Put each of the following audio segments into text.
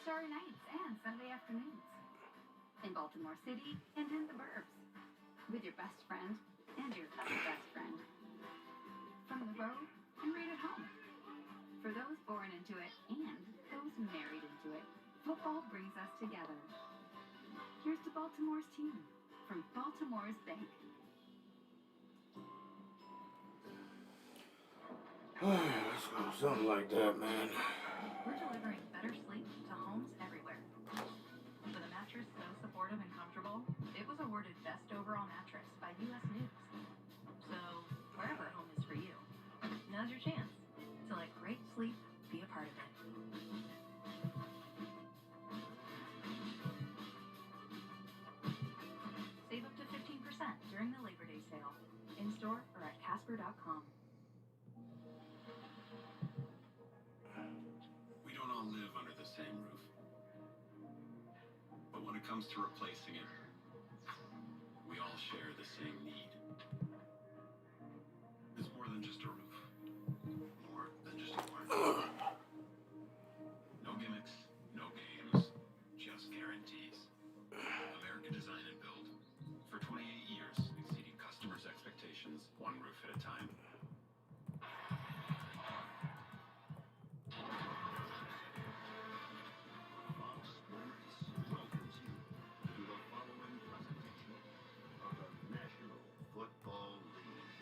starry nights and Sunday afternoons. In Baltimore City and in the burbs. With your best friend and your other best friend. From the road and right at home. For those born into it and those married into it, football brings us together. Here's to Baltimore's team from Baltimore's Bank. Let's go, something like that, man. We're delivering better sleep to homes everywhere. With a mattress so supportive and comfortable, it was awarded Best Overall Mattress by U.S. News. So, wherever home is for you, now's your chance to let great sleep be a part of it. Save up to 15% during the Labor Day sale. In-store or at Casper.com. We don't all live under the same roof. But when it comes to replacing it, we all share the same need. It's more than just a roof. More than just a warranty. No gimmicks, no games, just guarantees. American Design and Build. For 28 years, exceeding customers' expectations, one roof at a time. Fox Sports welcomes you to the following presentation of the National Football League.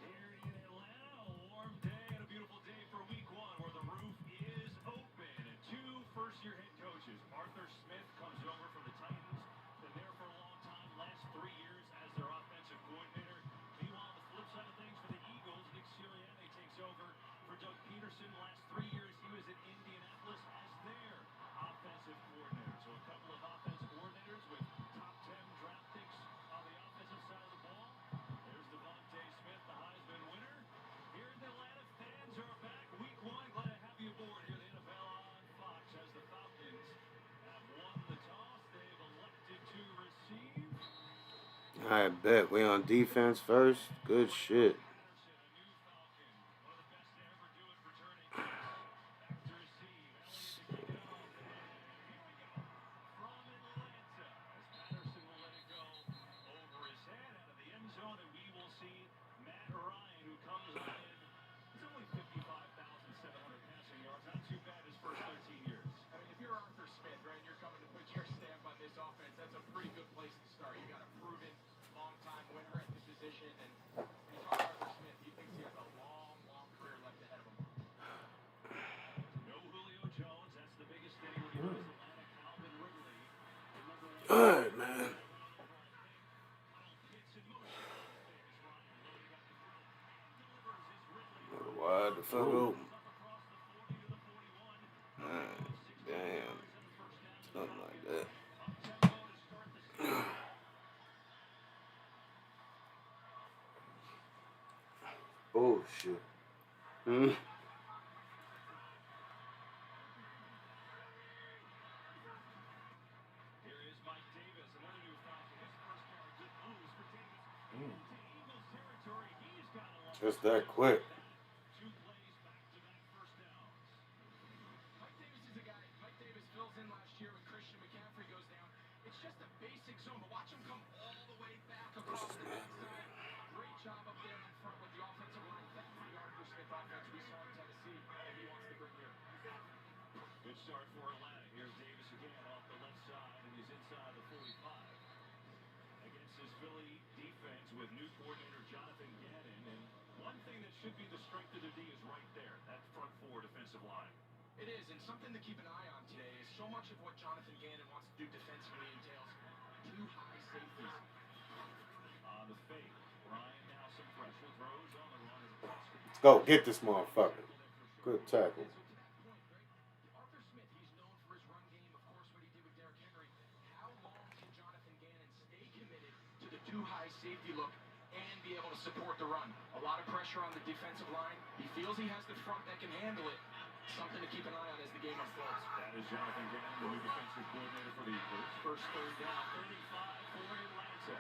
Here in Atlanta, a warm day and a beautiful day for week one where the roof is open. And two first-year head coaches. Arthur Smith comes over from the Titans. Been there for a long time, last 3 years as their offensive coordinator. Meanwhile, on the flip side of things for the Eagles, Nick Sirianni takes over for Doug Peterson. Last 3 years, he was at Indianapolis as their offensive coordinator. So a couple of offensive coordinators with top 10 draft picks on the offensive side of the ball. There's Devontae Smith, the Heisman winner. Here in Atlanta, fans are back. Week one, glad to have you aboard here at the NFL on Fox as the Falcons have won the toss. They've elected to receive. I bet we on defense first. Good shit. Alright, man. Wide the fuck open. Damn. Something like that. Bullshit. Just that quick. Good start for Atlanta. Here's Davis again off the left side, and he's inside the 45. Against his Philly defense with new coordinator Jonathan Gannon. And one thing that should be the strength of the D is right there, that front four defensive line. It is, and something to keep an eye on today is so much of what Jonathan Gannon wants to do defensively entails two high safeties. On the fake, Ryan now some pressure, throws on the run. Go, get this motherfucker. Good tackle. Arthur Smith, he's known for his run game, of course, what he did with Derrick Henry. How long can Jonathan Gannon stay committed to the two high safety look and be able to support the run? A lot of pressure on the defensive line. He feels he has the front that can handle it. Something to keep an eye on as the game unfolds. That is Jonathan Gannon, the new defensive coordinator for the Eagles. First third down, 35 for Atlanta.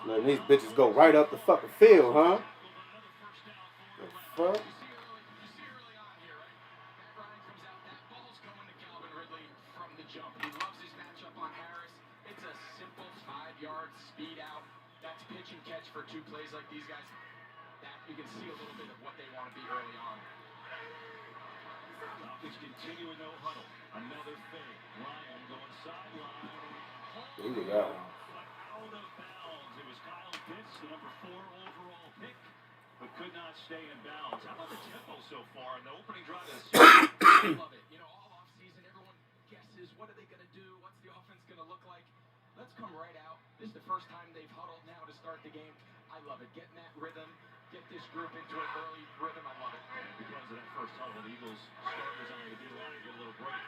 Letting these bitches go right up the fucking field, huh? The fuck? You see early on here, right? Matt Ryan comes out, that ball's going to Calvin Ridley from the jump. He loves his matchup on Harris. It's a simple 5-yard speed out. That's pitch and catch for 2 plays like these guys. That you can see a little bit of what they want to be early on. Falcons continue with no huddle. Another fake. Ryan going sideline. He was out. But out of bounds. It was Kyle Pitts, the number 4 overall pick, but could not stay in bounds. How about the tempo so far in the opening drive of the season? I love it. You know, all offseason, everyone guesses, what are they going to do? What's the offense going to look like? Let's come right out. This is the first time they've huddled now to start the game. I love it. Getting that rhythm. Get this group into an early rhythm. I love it. And because of that first huddle, the Eagles starters on the D-line get a little break.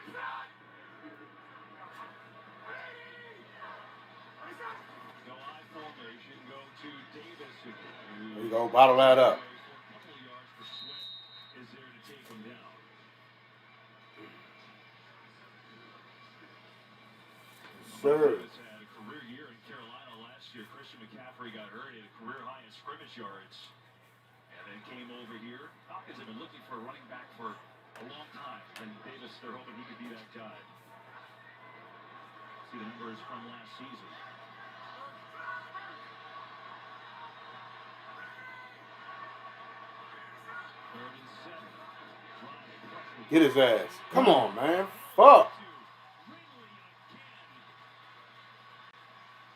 Go I formation. Go to Davis. There you go. Bottle that up. A couple of yards for Sweat is there to take him down. Sir. Davis had a career year in Carolina last year. Christian McCaffrey got hurt. He had a career high in scrimmage yards. And then came over here. Falcons have been looking for a running back for a long time. And Davis, they're hoping he could be that guy. See the numbers from last season. Third and 7. Get his ass. Come on, man. Fuck. Ridley again.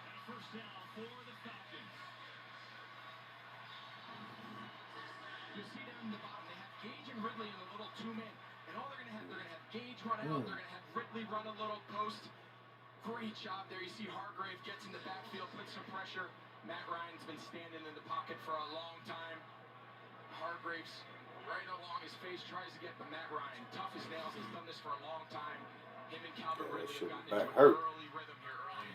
And a first down for the Falcons. You see down in the bottom, they have Gage and Ridley in a little 2-man. And all they're going to have Gage run out. They're going to have Ridley run a little post. Great job there. You see Hargrave gets in the backfield, puts some pressure. Matt Ryan's been standing in the pocket for a long time. Hargrave's right along his face, tries to get, but Matt Ryan, tough as nails, has done this for a long time. Him and Calvin Ridley have gotten into an early rhythm here early.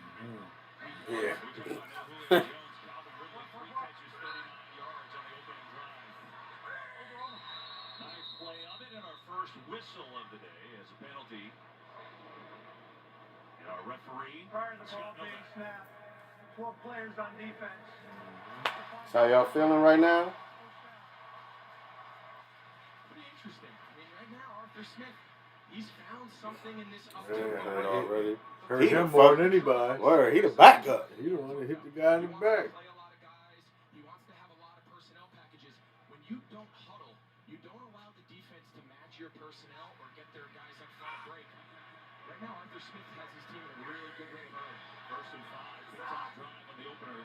Yeah. We talked about Julio Jones. Calvin Ridley, 3 catches, 39 yards on the opening drive. Nice play of it, and our first whistle of the day as a penalty. And our referee, Prior to the ball Scott being Novak. snapped, 12 players on defense. How y'all feeling right now? Pretty interesting. I mean, right now, Arthur Smith, he's found something in this up Yeah, tempo. already. Heard He him the more fuck- than anybody. Word, he the backup. He the one that hit the guy in the back. Play a lot of guys. He wants to have a lot of personnel packages. When you don't huddle, you don't allow the defense to match your personnel or get their guys up front to break. Right now, Arthur Smith has his team in a really good rhythm early. First and 5, the top drive on the opener.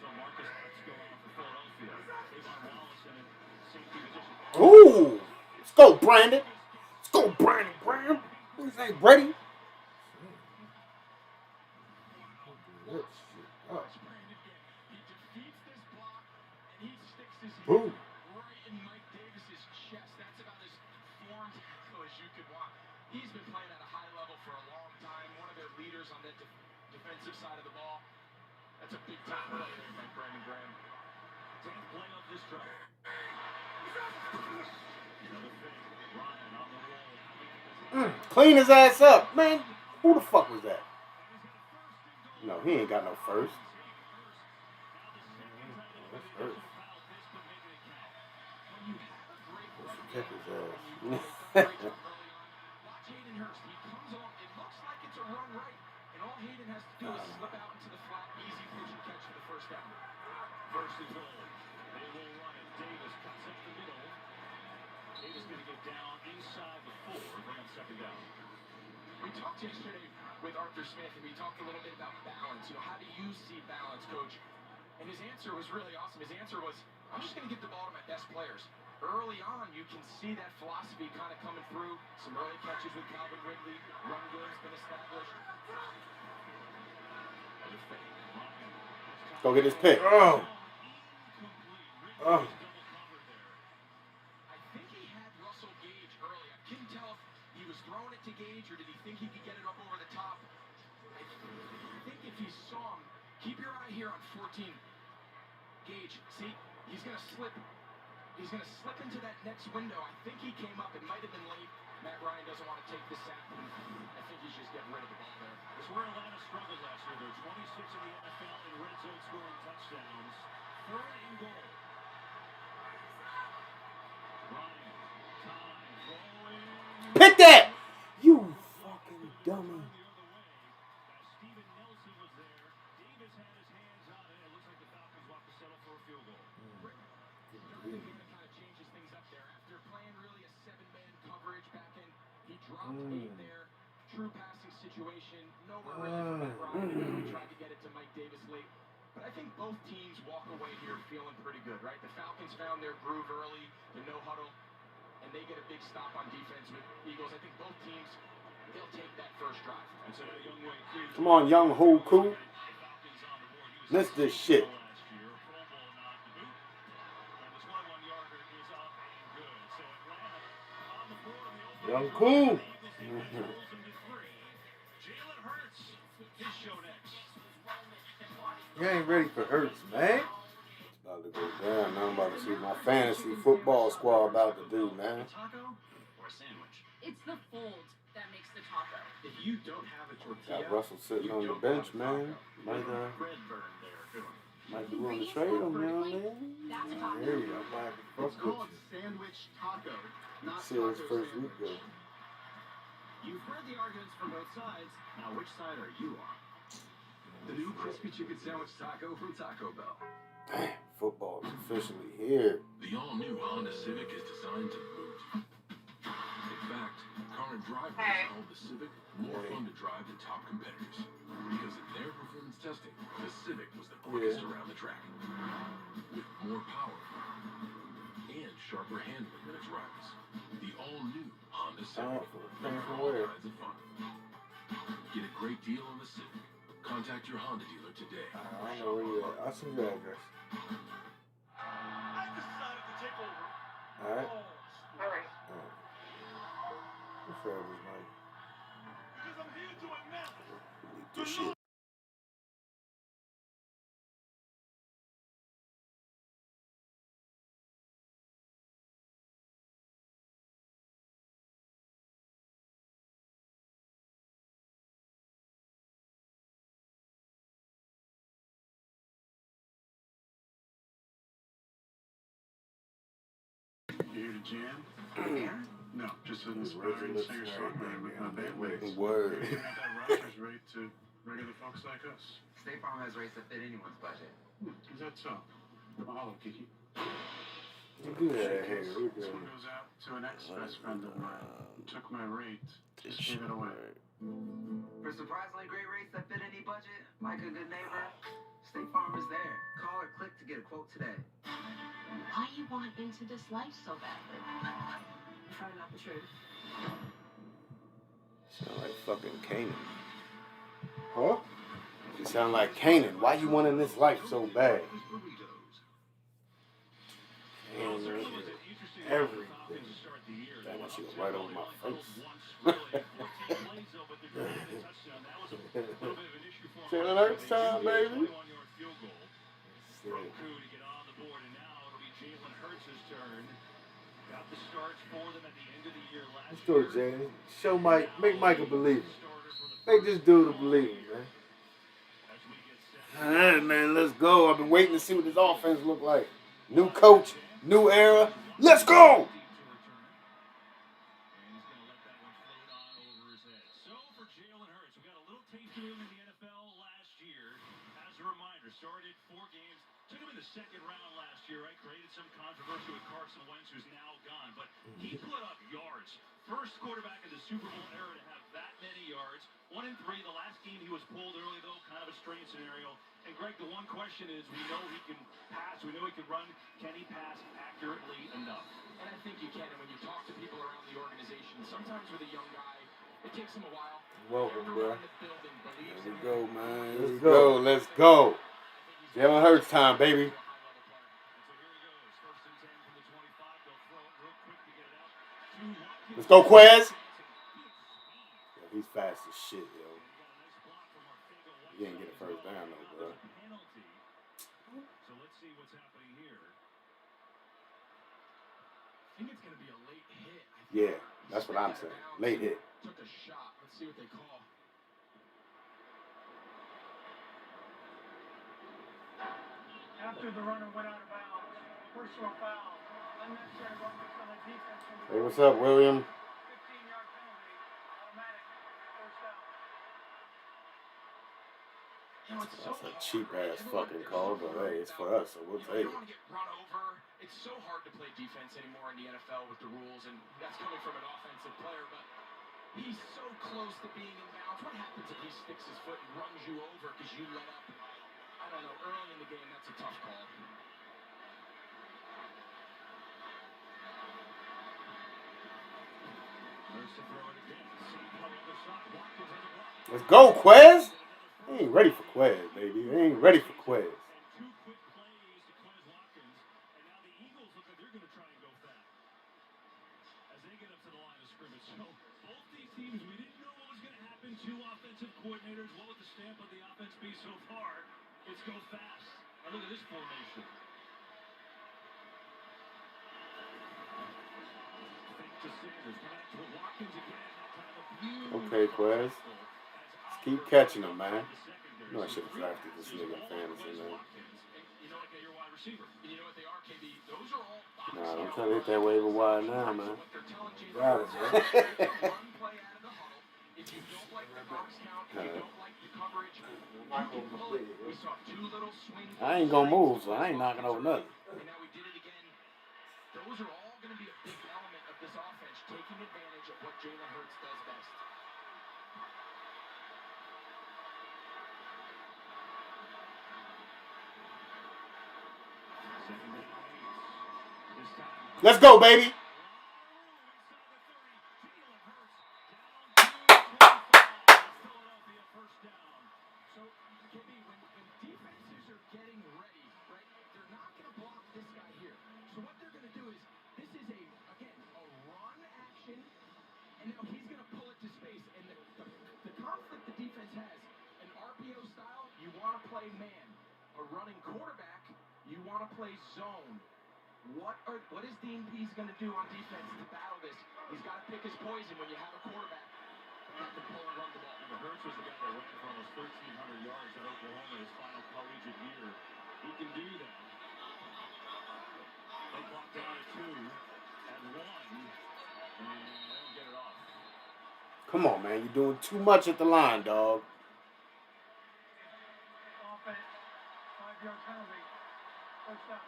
So Marcus, let's go out for Philadelphia. Avon Wallace in a safety position. Ooh. Let's go, Brandon. Let's go, Brandon Graham. Who's that, Brady? That shit up. Watch Brandon again. He defeats this block, and he sticks his hand Boom. right in Mike Davis's chest. That's about as formed tackle as you could want. He's been playing at a high level for a long time. One of their leaders on that defensive side of the ball. That's a big time play there by Brandon Graham. 10th play of this drive. Another fake. Ryan on the roll. Clean his ass up. Man, who the fuck was that? No, he ain't got no first. That's hurt. Kick his ass. Watch Hayden Hurst. He comes on. It looks like it's a run right. And all Hayden has to do is slip out into the flat, easy pitch and catch for the first down. First and goal. They will run it. Davis cuts up the middle. Davis going to get down inside the 4. Bring up second down. We talked yesterday with Arthur Smith, and we talked a little bit about balance. You know, how do you see balance, Coach? And his answer was really awesome. His answer was, I'm just going to get the ball to my best players. Early on, you can see that philosophy kind of coming through. Some early catches with Calvin Ridley. Run game's been established. Another fake. Ryan. Go get his pick. Oh. Incomplete. Oh. Ridley was double covered there. I think he had Russell Gage early. I couldn't tell if he was throwing it to Gage or did he think he could get it up over the top. I think if he saw him, keep your eye here on 14. Gage, see, he's going to slip He's going to slip into that next window. I think he came up. It might have been late. Matt Ryan doesn't want to take the sack. I think he's just getting rid of the ball there. It's where Atlanta struggled last year. They're 26 in the NFL in red zone scoring touchdowns. 3rd and goal. Ryan, time, throwing. Pick that! You fucking dummy. The other way. Steven Nelson was there. Davis had his hands on it. It looks like the Falcons will have to settle for a field goal. Kind of changes things up there. After playing really a 7-man coverage back in, he dropped 8 there. True passing situation. Nowhere really for Matt Ryan. He tried to get it to Mike Davis late. But I think both teams walk away here feeling pretty good, right? The Falcons found their groove early, the no huddle, and they get a big stop on defense with Eagles. I think both teams, they'll take that first drive. That's a young way too. Come on, young Ho Koo. Miss this shit. Young Koo. You ain't ready for Hurts, man. It's about to go down. Now I'm about to see my fantasy football squad about to do, man. Taco or a sandwich? It's the fold that makes the taco. If you don't have a tortilla, Got Russell sitting on the bench, man. Might be willing to trade him, you know what I mean? That's a I taco. hear you. I'm like, fuck It's called with you. sandwich taco, not See how his taco first week sandwich. go. You've heard the arguments from both sides. Now, which side are you on? The new crispy chicken sandwich taco from Taco Bell. Damn, football's officially here. The all-new Honda Civic is designed to boot. In fact, car and drivers call the Civic more fun to drive than top competitors. Because in their performance testing, the Civic was the quickest around the track. With more power and sharper handling than its rivals. The all-new Honda Civic. Paying for where? Kinds of fun. Get a great deal on the Civic. Contact your Honda dealer today. I don't know where you at. I'll send you the address. I decided to take over. Alright? Alright. What's up, Mike? Because I'm here to announce This shit. You here to jam? No, just an inspiring singer-songwriter with my band mates. Word. We're gonna have that Rogers rate to regular folks like us. State Farm has rates that fit anyone's budget. Is that so? Mahalo, Kiki. You do that here. We're This good. one goes out to an ex-best friend of mine. Took my rate, just gave it away. For surprisingly great rates that fit any budget, like a good neighbor, State Farm is there. Call or click to get a quote today. Why you want into this life so badly? Probably not the truth. Sound like fucking Canaan. Huh? You sound like Canaan. Why you wanting this life so bad? Everything. Damn, that shit was right over my face. Jalen Hurts time, baby. Let's go, James. Show Mike. Make Mike a believer. Make this dude a believer, man. Alright, man, let's go. I've been waiting to see what this offense look like. New coach, new era. Let's go! So for Jalen Hurts, we got a little taste of him in the NFL last year. As a reminder, started 4 games, took him in the second round last year, right? Created some controversy with Carson Wentz, who's now gone, but he put up yards. First quarterback in the Super Bowl era to have that many yards. 1 and 3. The last game he was pulled early, though, kind of a strange scenario. And Greg, the one question is, we know he can pass, we know he can run. Can he pass accurately enough? And I think you can. And when you talk to people around the organization, sometimes with a young guy, it takes him a while. Welcome, bro. Everyone in the building believes Here we in go, him. man. Let's Let's go. go. Let's go. Jalen Hurts time, baby. So here he goes. First and 10 from the 25. They'll throw it real quick to get it out. To Watkins. Let's go, Quez. Yo, he's fast as shit, yo. He ain't get a first down, though, bro. So let's see what's happening here. think it's going to be a late hit. Yeah, that's what I'm saying. Late hit. Took a shot. Let's see what they call. After the runner went out of bounds, personal foul, unnecessary roughness on the defense. Hey, what's up, William? 15-yard penalty, automatic, first down. You know, it's so That's a hard, cheap right? ass Everyone- fucking there's call, so but far hey, it's out. for us, so we'll You take don't it. want to get run over. It's so hard to play defense anymore in the NFL with the rules, and that's coming from an offensive player, but he's so close to being in bounds. What happens if he sticks his foot and runs you over because you let up? I don't know. Early in the game, that's a tough call. Let's go, Quez. He ain't ready for Quez, baby. He ain't ready for Quez. Two quick plays to Quez Watkins, and now the Eagles look like they're going to try and go fast as they get up to the line of scrimmage. So both these teams, we didn't know what was going to happen. Two offensive coordinators. What would the stamp of the offense be so far? It's go fast. Now look at this formation. Fake to Sanders. Coming out to Watkins again. That time a beautiful Okay, Quez. Let's keep catching him, man. You know I should have drafted this nigga in fantasy, man. You know what, your wide receiver. And you know what they are, KB? Those are all box Nah, I'm out trying to hit that waiver wire now, man. What they're telling Jalen Got it, Hurts man. is run play out of the huddle. If you don't like the box count, if you don't like the coverage, you can pull it. We saw two little swings. I ain't gonna move, so I ain't knocking over nothing. And now we did it again. Those are all going to be a big element of this offense, taking advantage of what Jalen Hurts does best. Let's go, baby. So, KB, when defenses are getting ready, right, they're not going to block this guy here. So what they're going to do is, this is again, a run action, and now he's going to pull it to space. And the conflict the defense has, an RPO style, you want to play man. A running quarterback, you want to play zone. What is Dean Pease going to do on defense to battle this? He's got to pick his poison when you have a quarterback that can pull and run the ball. Remember, Hurts was the guy that ran for almost 1,300 yards at Oklahoma his final collegiate year. He can do that. They clock down at 2 and 1, and they don't get it off. Come on, man. You're doing too much at the line, dog. Offense, 5-yard penalty, first down.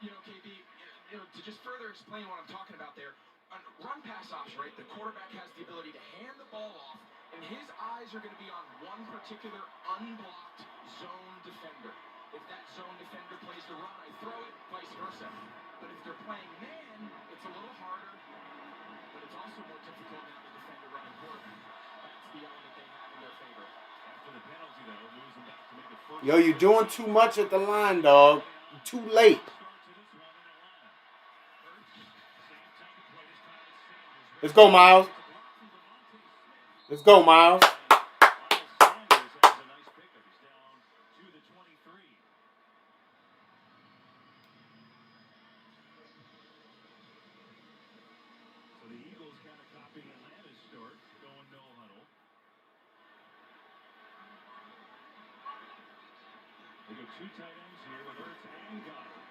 You know, KB, to just further explain what I'm talking about there, on run pass option, right, the quarterback has the ability to hand the ball off, and his eyes are going to be on one particular unblocked zone defender. If that zone defender plays the run, I throw it, vice versa. But if they're playing man, it's a little harder, but it's also more difficult now to defend a running quarterback. That's the element they have in their favor. After the penalty, though, moves them back to make it first. Yo, you're doing too much at the line, dog. You're too late. Let's go, Miles. Let's go, Miles. So the Eagles kind of copying Atlanta's start, going no huddle. They go two tight ends here with Hurts and Goddard.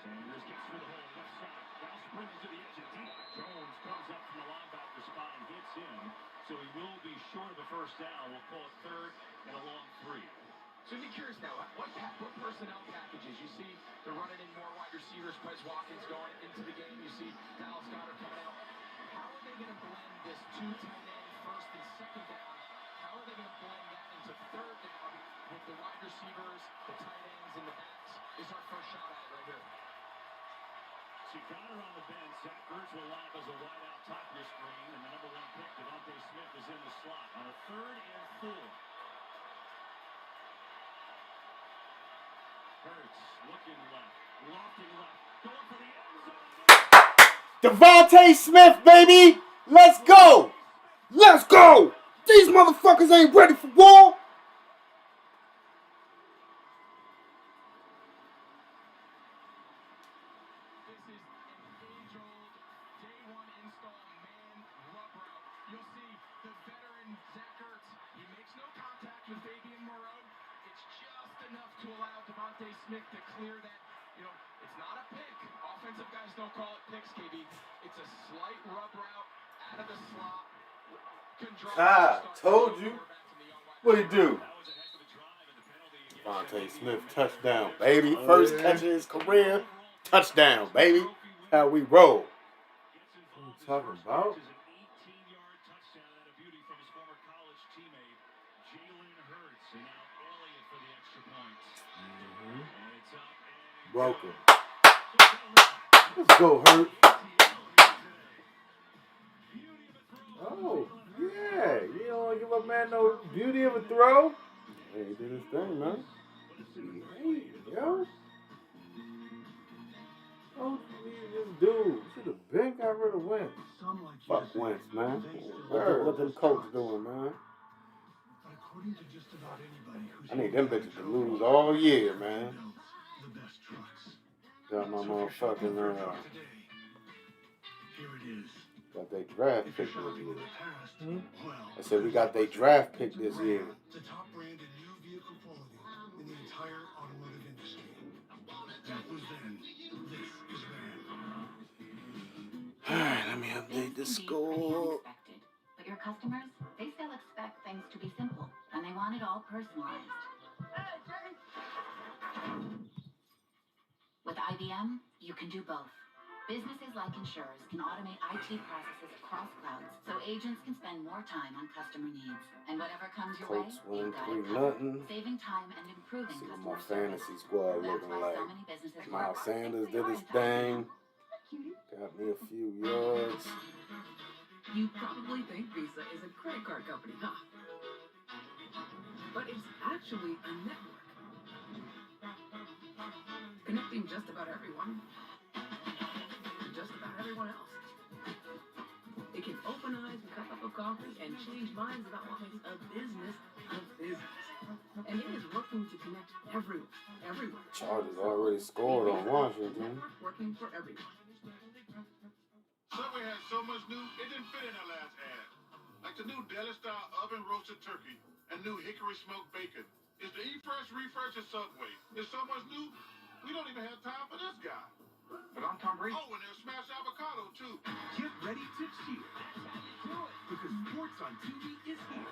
Sanders gets through the hole left side. Now sprinting to the edge of deep. Jones comes up from the linebacker spot and hits him. So he will be short of the first down. We'll call it third and a long 3. So I'd be curious now, what personnel packages? You see they're running in more wide receivers, Quez Watkins going into the game. You see Dallas Goedert coming out. How are they going to blend this two tight end first and second down? How are they going to blend that into third down with the wide receivers, the tight ends, and the backs? Is our first shot at it right here. So Goddard on the bench. Zach Ertz will line up as a wide out top of your screen. And the number 1 pick, Devontae Smith, is in the slot on a 3rd and 4. Hurts looking left, lofting left, going for the end zone. Devontae Smith, baby. Let's go. Let's go. These motherfuckers ain't ready for war. This is an to allow Devontae Smith to clear that. It's not a pick. Offensive guys don't call it picks, KB. It's a slight rub route out of the slot. Told you. What'd he do? Devontae Smith touchdown, baby. First catch of his career. Touchdown, baby. How we roll. What are you talking about? Welcome. Let's go, Hurt. Oh, yeah. You don't want to give a man no beauty of a throw? Hey, he did his thing, man. Hey, yo. Oh, this dude. Should have been got rid of Wentz. Fuck Wentz, man. What them Colts doing, man? I need them bitches to lose all year, man. Got my motherfucking, got their draft pick this year. I said we got their draft pick this year. The top brand in new vehicle quality in the entire automotive industry. That was then. This is Ram. Alright, let me update the score. But your customers, they still expect things to be simple, and they want it all personalized. With IBM, you can do both. Businesses like insurers can automate IT processes across clouds, so agents can spend more time on customer needs. And whatever comes your Colts way, win you've got it covered, 3-0. saving time and improving See what customer my service. fantasy squad That's looking why like. so many businesses Miles work Sanders did his 60 thing. Cutie. Got me a few yards. You probably think Visa is a credit card company, huh? But it's actually a network. Connecting just about everyone to just about everyone else. It can open eyes with a cup of coffee and change minds about what makes a business a business. And it is working to connect everyone, everywhere. Chargers already scored on Washington. Network working for everyone. Subway has so much new, it didn't fit in our last ad. Like the new deli-style oven roasted turkey and new hickory smoked bacon. It's the Eat Fresh Refresh at Subway. There's so much new, we don't even have time for this guy. But I'm Tom Brady. Oh, and there's smashed avocado, too. Get ready to cheer. Because sports on TV is here.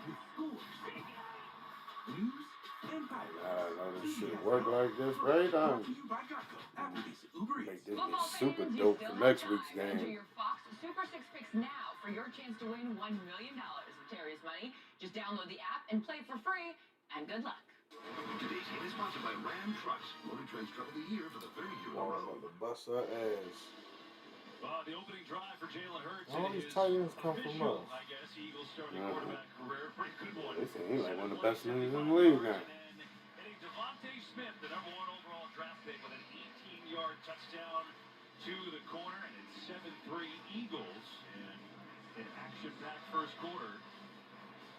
With scores, news, and I highlights. know this shit work like this, right? Brought to you by Geico. Applebee's, Uber Make Eats. this get super dope for next week's Enter game. your Fox Super 6 picks now for your chance to win $1 million with Terry's money. Just download the app and play for free, and good luck. Today's game is sponsored by Ram Trucks. Motor Trend's Truck of the Year for the third year in a row. The bust her ass. The opening drive for Jalen Hurts. All these tight ends come from us. I guess Eagles starting quarterback career. Pretty good one. They say he's like one of the best niggas in the league now. Hitting Devontae Smith, the number 1 overall draft pick, with an 18-yard touchdown to the corner, and it's 7-3 Eagles. And an action-packed first quarter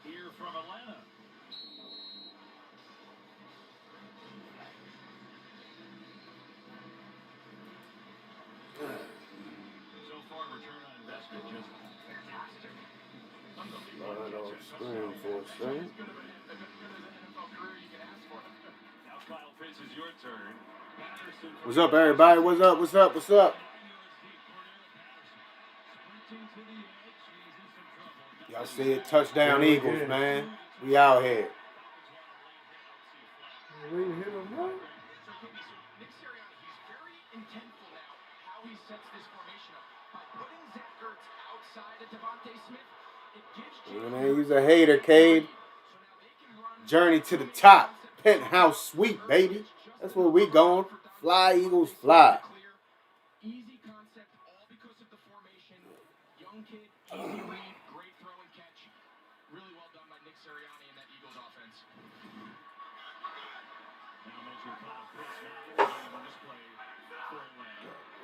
here from Atlanta. So far, return on investment just fantastic. Right off screen for a second. Now Kyle Pitts is your turn. Patterson What's up, everybody? What's up? What's up? What's up? Y'all see it? Touchdown Eagles, man. We out here. Ready to hit him, right? Nick Sirianni, he's very intentful now how he sets this formation up. By putting Zach Ertz outside of Devontae Smith, it gives Man, he's a hater, Cade. Journey to the top. Penthouse suite, baby. That's where we going. Fly, Eagles, fly. Easy concept, all because of the formation. Young kid, easy read, great throw and catch. Really well done by Nick Sirianni and that Eagles offense.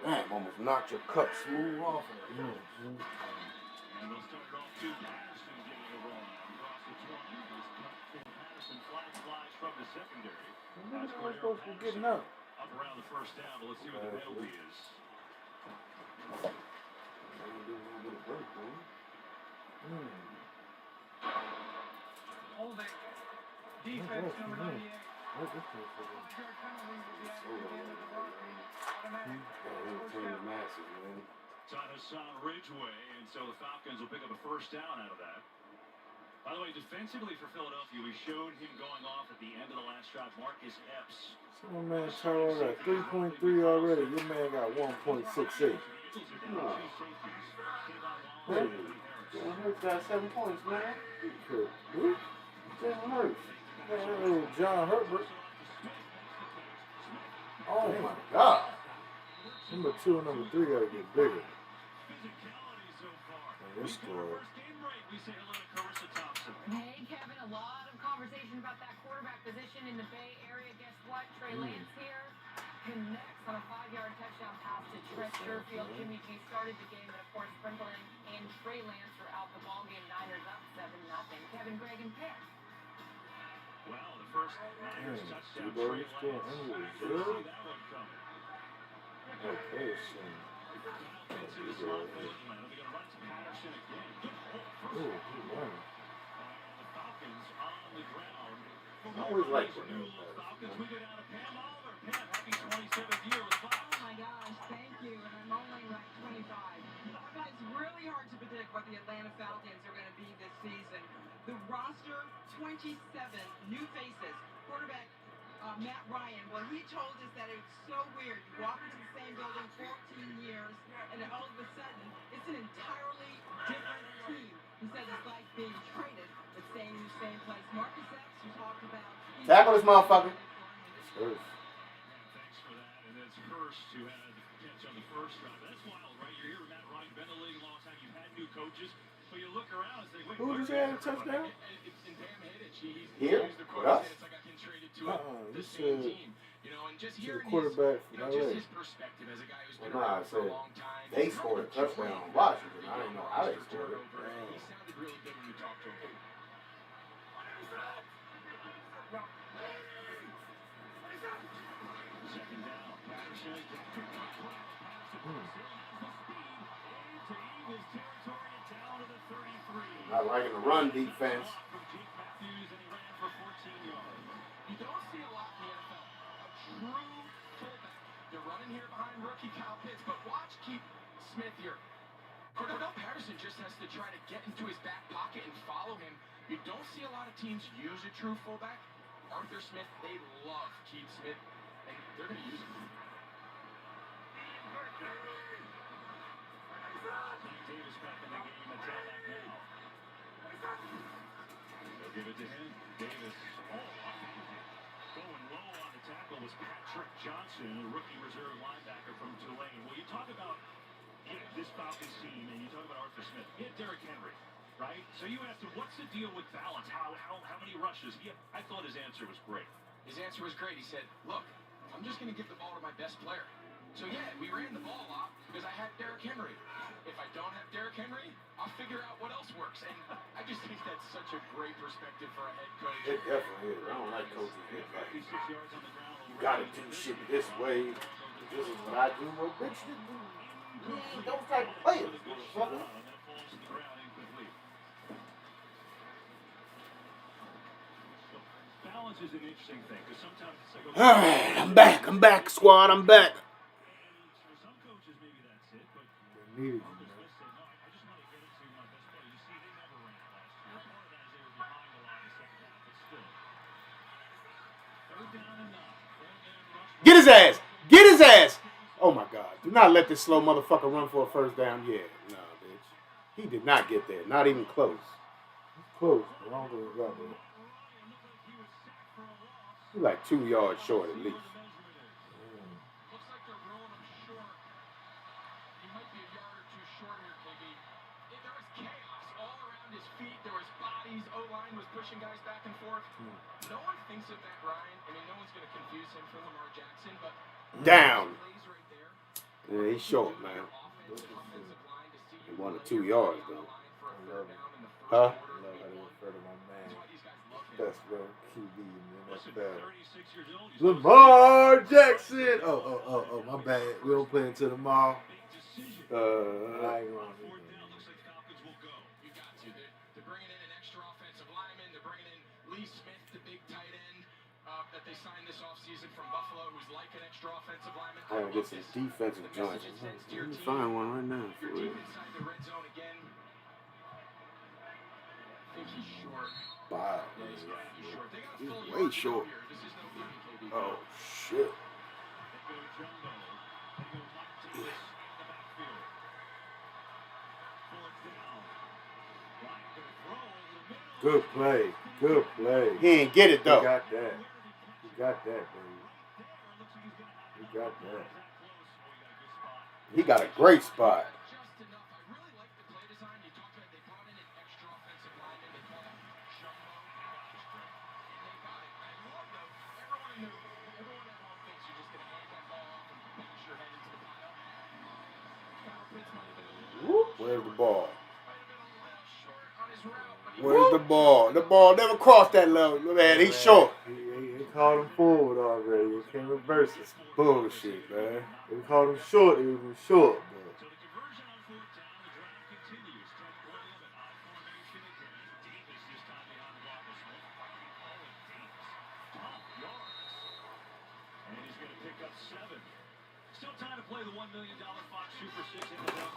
Damn, almost knocked your cut smooth off of it. And they'll start it off to Patterson getting a run across the 20. This cut for Patterson. Flag flies from the secondary. We're supposed to be getting up. Up around the first down, but let's see what the penalty is. Holding. bench number 98. What this thing for? Short penalty will be added to the end of the run. Automatic. Turn the masses, man. It's on Hassan Ridgeway, and so the Falcons will pick up a first down out of that. By the way, defensively for Philadelphia, we showed him going off at the end of the last drive. Marcus Epps. So my man Tyrell got 3.3 already. Your man got 1.68. Jalen Hurts got 7 points, man. Who? Jalen Hurts. Man, John Herbert. Oh my God. Number 2 and number 3 gotta get bigger. Man, this score. Hey, Kevin, a lot of conversation about that quarterback position in the Bay Area. Guess what? Trey Lance here connects on a 5-yard touchdown pass to Trent Sherfield. Jimmy G started the game, and of course, Franklin and Trey Lance were out the ball game. Niners up 7-0. Kevin, Greg, and Pitt. Well, the first Niners touchdown. Trey still in the reserve. Okay, so. Oh, he won. I always like when Oh my gosh, thank you, and I'm only like 25. It's really hard to predict what the Atlanta Falcons are going to be this season. The roster, 27 new faces. Quarterback Matt Ryan, well, he told us that it's so weird. You walk into the same building 14 years, and then all of a sudden, it's an entirely different team. He said it's like being traded, but staying in the same place. Marcus Epps, who talked about... Tackle this motherfucker. Thanks for that. And that's Hurst who had the catch on the first drive. That's wild, right? You're here with Matt Ryan, been in the league a long time. You've had new coaches. But you look around and say, wait, who just had a touchdown? Here? With us? You said to the quarterback from LA. Well, no, I said they scored a touchdown on Washington. I didn't know how they scored it. He sounded really good when you talked to him. second down. Patterson. Not liking the run defense. You don't see a lot in the NFL. A true fullback. They're running here behind rookie Kyle Pitts, but watch Keith Smith here. Cordell Patterson just has to try to get into his back pocket and follow him. You don't see a lot of teams use a true fullback. Arthur Smith, they love Keith Smith, and they're going to use him. Davis back in the game and tailback now. They'll give it to him. Davis. Going low on the tackle was Patrick Johnson, a rookie reserve linebacker from Tulane. Well, you talk about this Falcons team, and you talk about Arthur Smith. He had Derrick Henry, right? So you asked him, what's the deal with balance? How many rushes? Yeah, I thought his answer was great. His answer was great. He said, look, I'm just going to give the ball to my best player. So, yeah, we ran the ball a lot because I had Derrick Henry. If I don't have Derrick Henry, I'll figure out what else works. And I just think that's such a great perspective for a head coach. It definitely is. I don't like coaches that like, 56 yards on the ground. you gotta do shit this way. This is what I do. Well, bitch, you ain't those type of players, motherfucker. Balance is an interesting thing because sometimes it's like, All right, I'm back, squad. I'm back. for some coaches, maybe that's it, but They needed Arthur you, man. Smith said, no, I just want to get it to my best player. You see, they never ran last year. Part of that is they were behind a lot in the second half, but still. Third down and 9. Get his ass. Get his ass. Oh my God. Do not let this slow motherfucker run for a first down. Yeah, no, bitch. He did not get there. Not even close. Close, but I don't think he got there. He's like 2 yards short at least. Looks like they're rolling him short. He might be a yard or two short here, KB. There was chaos all around his feet. There was bodies. O-line was pushing guys back and forth. No one thinks of Matt Ryan. I mean, no one's going to confuse him for Lamar Jackson, but Down. plays right there. Yeah, he's short, man. He wanted 2 yards, though. Huh? I love how they refer to my man. Best run QB in the NFL. 36 years old. Lamar Jackson. Oh, my bad. We don't play until tomorrow. I ain't wrong. You got to. They're bringing in an extra offensive lineman. They're bringing in Lee Smith, the big tight end. they signed this offseason from Buffalo, who's like an extra offensive lineman. I gotta get some defensive joints. Let me find one right now for You're real. deep inside the red zone again. I think he's short. Wow. Yeah, he's short. They gotta fill He's you way up short. here. This is no gimme, KB. Oh, shit. Good play. Good play. He ain't get it, He though. got that. He got that, baby. He got that. He got a great spot. Just enough. I really like the play design. You talked about they brought in an extra offensive lineman. They call that jumbo. And they got it. I love though. Everyone at home thinks you're just gonna hand that ball off and bash your head into the pile. Kyle Pitts might have been a little Where's the ball? short on his route, but he Where's the ball? The ball never crossed that level. Man, he's short. They called him forward already. They can't reverse it. Bullshit, man. They called him short. He was short, but. So the conversion on fourth down, the drive continues. 10 play limit, I formation again. Davis this time behind the block of Smith. Top yards. And he's going to pick up 7. Still time to play the $1 million Fox Super 6 NFL.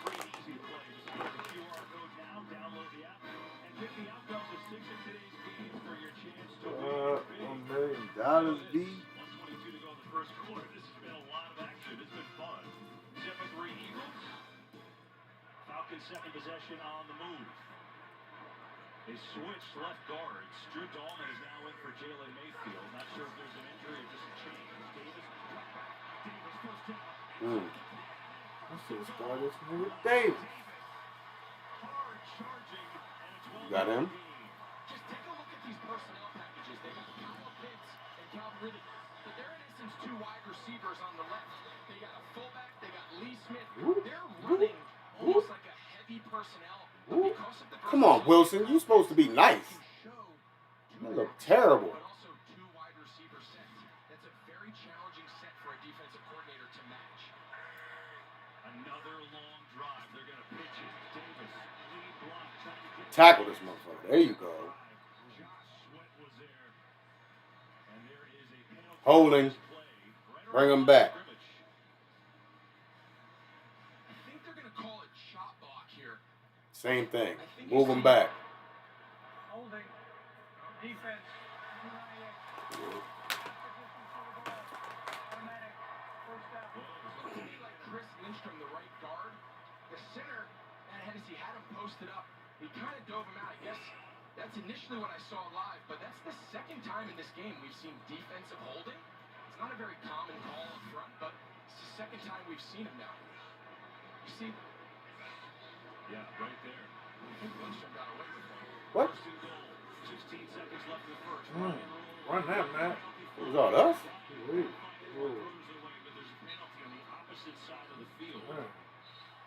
Pretty easy to play. Just use the QR code now, download the app, and pick the outcomes of 6 of today's games for your chance to win. $1 million, B. 122 to go in the first quarter. This has been a lot of action. It's been fun. 7-3 Eagles. Falcons second possession on the move. They switched left guards. Drew Dahlman is now in for Jalen Mayfield. Not sure if there's an injury or just a change. Davis first down. I should have started this nigga Davis. Hard charging, and it's You got him? Just take a look at these personnel packages. They got Kyle Pitts and Calvin Ridley. But they're in essence 2 wide receivers on the left. They got a fullback. They got Lee Smith. They're running almost like a heavy personnel. But because of the Come on, Wilson. You supposed to be nice. That look terrible. But also 2 wide receiver sets. That's a very challenging set for a defensive coordinator to match. Another long drive. They're going to pitch it. Davis, lead block, trying to get Tackle this motherfucker. There you go. Josh Sweat was there. And there is a penalty. Holding. Bring him back. I think they're going to call it shot block here. Same thing. Move him back. Holding. Defense. 298. Automatic. First down. Looking to me like Chris Lindstrom, the right guard. The center, man, Hennessy had him posted up. He kind of dove him out. I guess that's initially what I saw live, but that's the second time in this game we've seen defensive holding. It's not a very common call up front, but it's the second time we've seen him now. You see, Yeah, right there. I think Lindstrom got away with one. What? First and goal. 16 seconds left in the first. Run that, man. Was that us? Wait. Throws it away, but there's a penalty on the opposite side of the field. Man.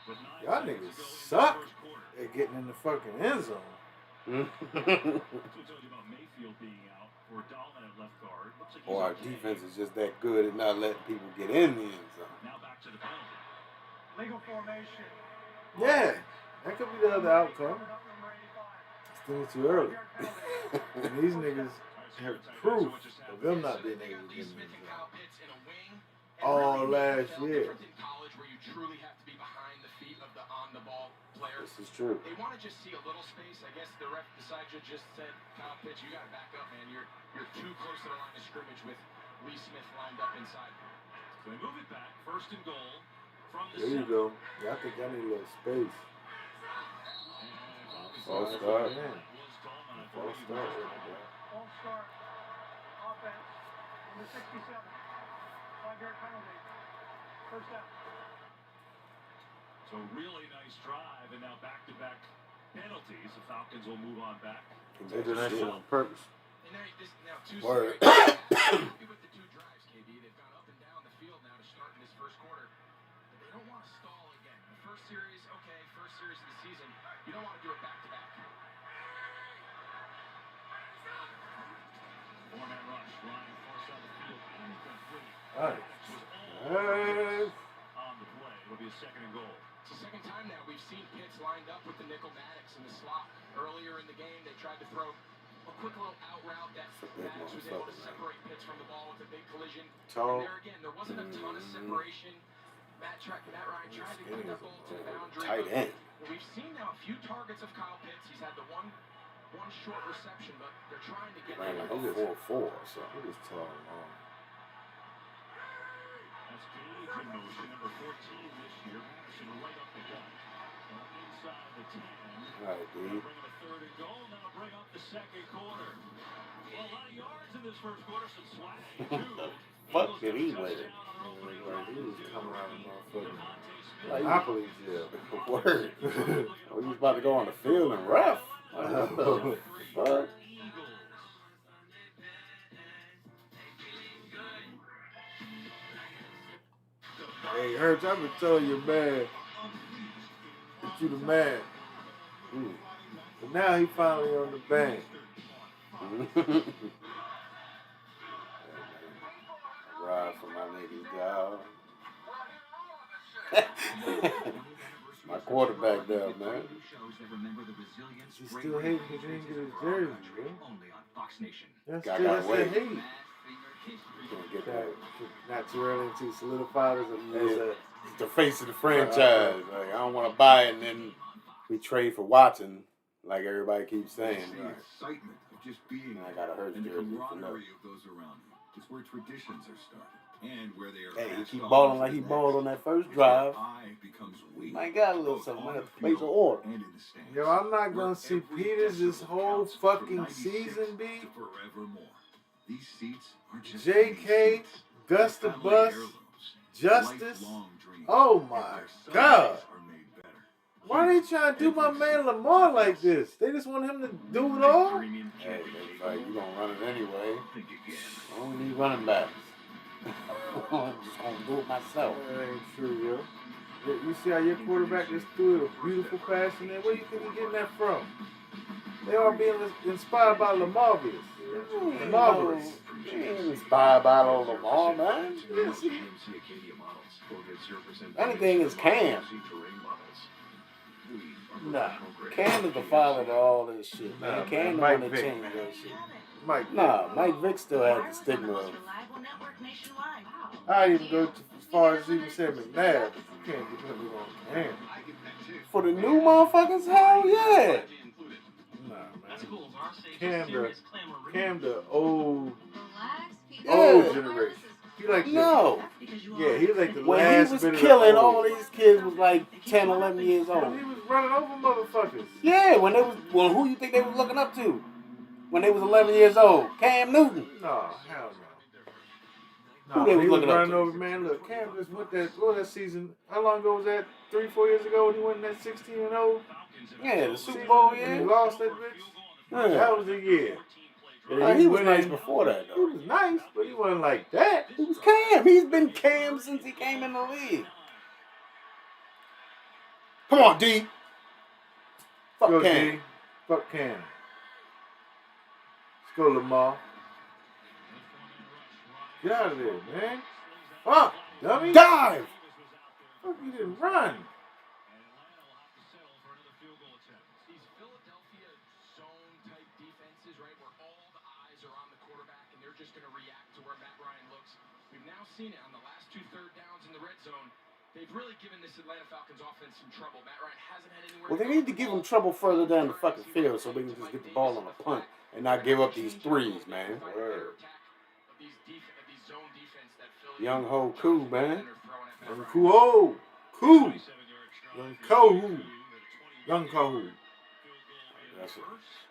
With 9 Y'all seconds niggas to go in the suck first quarter. at getting in the fucking end zone. That's what I told you about Mayfield being out, or Dahlman at left guard. Looks like he's Or our okay. defense is just that good at not letting people get in the end zone. Now back to the penalty. Legal formation. Yeah, that could be the other outcome. Number 85. Still too early. And these niggas have proof of them not being able to Lee get in the Smith and end Kyle zone. Pitts in a wing. All really last felt year. different in college where you truly have to be behind the feet of the on-the-ball player. This is true. They want to just see a little space. I guess the ref beside you just said, Kyle Pitts, you got to back up, man. You're too close to the line of scrimmage with Lee Smith lined up inside. So they move it back. First and goal from the There you center. go. Yeah, I think I need a little space. False start. Man. False start. False start. Offense. Number 67. 5-yard penalty. First down. So really nice drive, and now back-to-back penalties. The Falcons will move on back. They do that shit on purpose. And now two Word. happy with the 2 drives, KB. They've gone up and down the field now to start in this first quarter. But they don't want to stall again. The first series, okay, first series of the season. You don't want to do it back-to-back. Four-man rush. Ryan far side of the field. Incomplete. Nice. Was all on the play. It'll be a second and goal. It's the second time now we've seen Pitts lined up with the nickel Maddox in the slot. Earlier in the game, they tried to throw A quick little out route that Max was able to separate Pitts from the ball with a big collision. Tall. And there again, there wasn't a ton of separation. Matt Ryan tried to get that ball to the boundary. Tight end. We've seen now a few targets of Kyle Pitts. He's had the one short reception, but they're trying to get Ran him. like a 4-4 or something. He was tall and long. That's Gage in motion, number 14 this year, passing right up the gut. Inside the 10. All right, dude. Bring up a third and goal, now bring up the second quarter. Well, a lot of yards in this first quarter, some swag, too. Fuck did he win? Like, he was coming around the motherfucker. Like, Monopoly jail. Word. Oh, he was about to go on the field and rough. Like, what the fuck? Hey, Hurts, I've been telling you, man, that you the man. But now he finally on the bank. Ride for my niggas, dog. My quarterback there, man. He's still hating because he didn't get his jersey, bro. Guy got away. That's hate. Can't get that. Not too early until solidified as a It's the face of the franchise. Like, I don't want to buy it and then we trade for Watson, like everybody keeps saying. The excitement of just being I got a Hurts and the jersey. camaraderie of those around you is where traditions are started and where they are. Hey, he passed keep on balling to like the he next. balled on that first It's drive. where I becomes we, I got a little both something. I on got the to place field an order. and in the stands. Yo, I'm not Where gonna see every Peters this decibel whole counts from fucking 96 season, B. to forevermore. These seats aren't just JK, any seats. Gus the They're family Bus, heirlooms. Justice. Lifelong dreams. Oh And my their Sundays God. are made better. Why they trying to do my man Lamar like this? They just want him to do it all? Hey, they like, you gonna run it anyway. I don't need running backs. I'm just gonna do it myself. That ain't true, yo. You see how your quarterback just threw a beautiful pass in there? Where you think he getting that from? They are being inspired by Lamarvius. Lamarvius. He ain't inspired by all Lamar, man. Yes, he- Anything is Cam. Nah. Cam is the father to all this shit, man. Nah, Cam the Mike one that Vick. changed that shit. Mike. Nah, Mike Vick still had the stigma of. I even go as far as even say McNabb, but you can't get him on Cam. For the new motherfuckers, hell yeah. Nah, man. Cam the old Yeah. generation. He like the, No. yeah, he was like the When last he was bit of killing, the all old. these kids was like 10, 11 years old. He was running over motherfuckers. Yeah, when they was, well, who you think they was looking up to? When they was 11 years old? Cam Newton. No, hell no. Who No, they was he was looking up running to? over, man. Look, Cam just went that season. How long ago was that? 3-4 years ago when he went that 16-0? Yeah, the Super Bowl And he year. lost that bitch? Yeah. That was the year. He was went nice in- before that, He though. was nice, but he wasn't like that. He was Cam. He's been Cam since he came in the league. Come on, D. Fuck Go, Cam. D. Fuck Cam. Let's go, Lamar. Get out of there, man. Fuck, dummy. Dive. Fuck, you didn't run. These Philadelphia zone-type defenses, right, where all the eyes are on the quarterback and they're just going to react to where Matt Ryan looks. We've now seen it on the last 2 third downs in the red zone. They've really given this Atlanta Falcons offense some trouble. Matt Ryan hasn't had anywhere. Well, they need to give him trouble further down the fucking field so we can just get the ball on a punt and not give up these threes, man. Word. Young Ho Koo, man. Young Koo. Koo. Young Kohu. Young Kohu. That's it.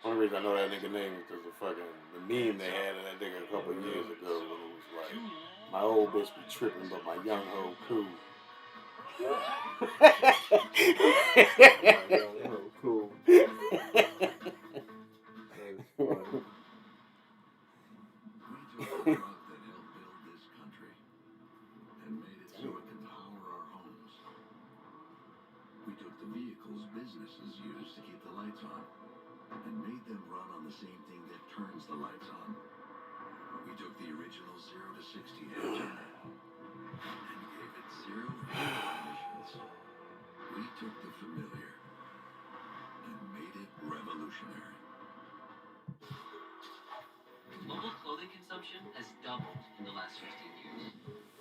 Only reason I know that nigga name is because of fucking the meme they had of that nigga a couple of years ago when it was like, my old bitch be tripping, but my young Ho Koo. Young Ho Koo. Businesses use to keep the lights on and made them run on the same thing that turns the lights on. We took the original 0 to 60 engine and gave it 0 emissions. We took the familiar and made it revolutionary. clothing consumption has doubled in the last 15 years.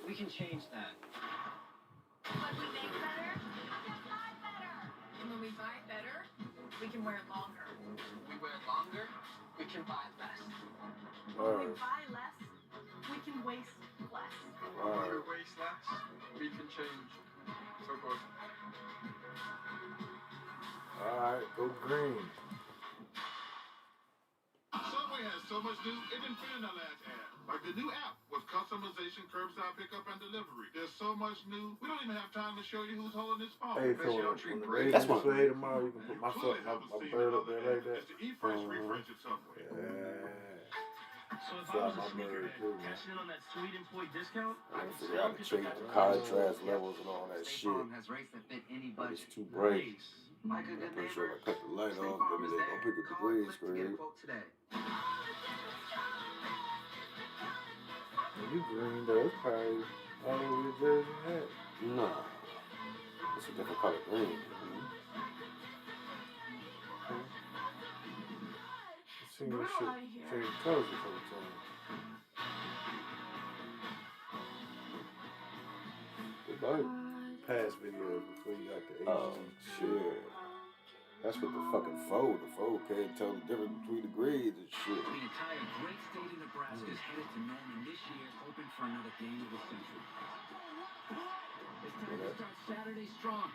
We can change that. When we make better, we can buy better. And when we buy better, we can wear longer. We wear longer, we can buy less. When we buy less, we can waste less. When we waste less, we can change. So good. Alright, go green. Subway has so much new, it didn't fit in the last ad. Like the new app with customization, curbside pickup, and delivery. There's so much new, we don't even have time to show you who's holding this phone. Hey, so when the Ravens play tomorrow, you can put my bird up there like that. It's the E-Fresh refresh at Subway. Yeah. So if I was a sneakerhead, cashing in on that sweet employee discount, I can figure out to change the contrast levels and all that State shit. Farm has rates that fit any It's budget. too bright. Like a I'm good pretty sure neighbor, if I cut the light State off, Farm then is they there. gonna pick up the Call or green click to get a screen. quote today. You green though, it's probably all over your jersey hat. Nah. It's a different color green. I've seen your shit change colors a couple times. What about past videos before you got the HD? Oh, shit. That's what the fucking fold. The fold can't tell the difference between the grades and shit. The entire great state of Nebraska is headed to Norman this year, hoping for another game of the century. It's time to start Saturday strong.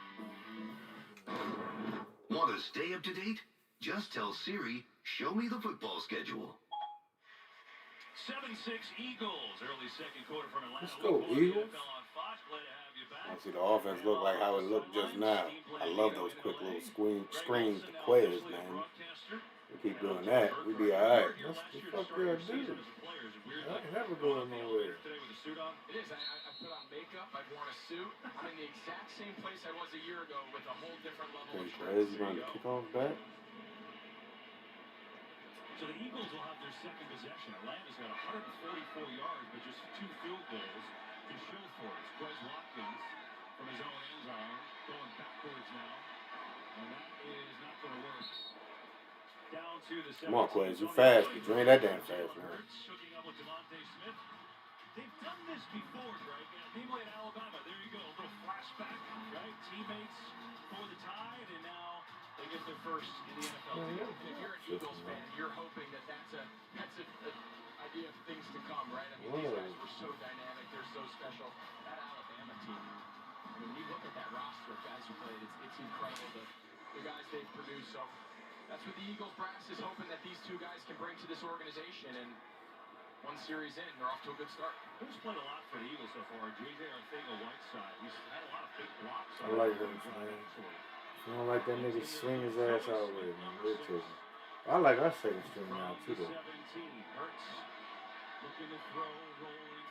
Want to stay up to date? Just tell Siri, show me the football schedule. 7-6 Eagles, early second quarter from Atlanta. Let's go, Eagles. I see the offense look like how it looked just now. I love those quick little screens to Quez, man. We keep doing that, we be alright. That's the fuck y'all do. I ain't never going nowhere. It is. I put on makeup. I've worn a suit. I'm in the exact same place I was a year ago with a whole different level of Quez, you going to kick off back? So the Eagles will have their second possession. Atlanta's got 144 yards, but just 2 field goals to show for it. Quez Watkins from his own end zone, going backwards now. And that is not going to work. Down to the Come on, Quez, you fast, but you ain't that damn fast, man. Hooking up with Devontae Smith. They've done this before, Greg. Namely in Alabama. There you go. A little flashback, right? Teammates for the Tide, and now they get their first in the NFL. And if you're an Eagles fan, you're hoping that that's an idea of things to come, right? I mean, these guys were so dynamic. They're so special. That Alabama team. I mean, when you look at that roster of guys who played, it's incredible, the guys they've produced. So that's what the Eagles brass is hoping that these two guys can bring to this organization. And one series in, they're off to a good start. Who's played a lot for the Eagles so far? J.J. Arcega-Whiteside. He's had a lot of big blocks. I like him, man. I don't like that nigga swing his ass out with it, man. We'll take him. I like our second string now, too, though. 17. Hurts looking to throw, rolling.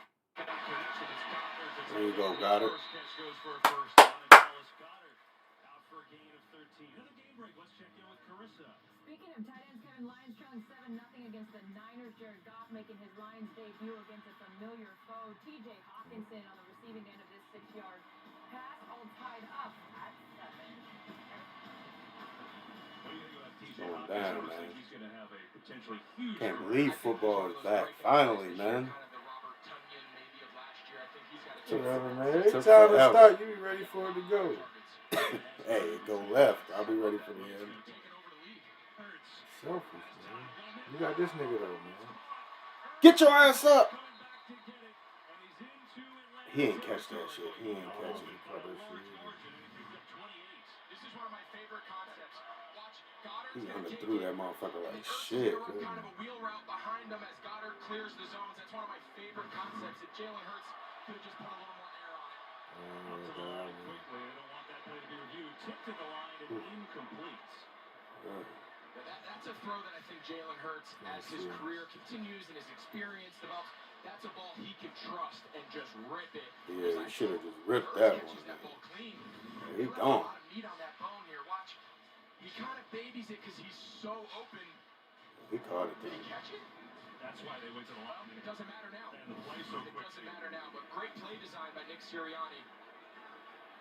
There you go, got it. First catch goes for a first down, and Dallas Goedert out for a gain of 13. Another game break. Let's check in with Carissa. Speaking of tight ends, Kevin, Lions trailing 7-0 against the Niners. Jared Goff making his Lions debut against a familiar foe. T.J. Hawkinson on the receiving end of this 6-yard pass, all tied up at 7. Going down, man. Can't believe football is back. Finally, man. Whatever, man. Every time it starts, you be ready for it to go. Hey, go left. I'll be ready for the end. Selfish, man. You got this nigga, though, man. Get your ass up! He ain't catch that shit. He ain't catch it. He underthrew that motherfucker like shit. Kind of a wheel route behind him as Goddard clears the zones. That's one of my favorite concepts. If Jalen Hurts could have just put a little more air on it. Quickly, they don't want that play to be reviewed. Tipped to the line and incomplete. That's a throw that I think Jalen Hurts, as his career continues and his experience develops, that's a ball he can trust and just rip it. Yeah, he should have just ripped that one. He gone. Meat on that bone here. Watch. He kind of babies it because he's so open. He caught it. Did he catch it? That's why they went to the line. It doesn't matter now. And the play so quick. It doesn't matter now, but great play design by Nick Sirianni.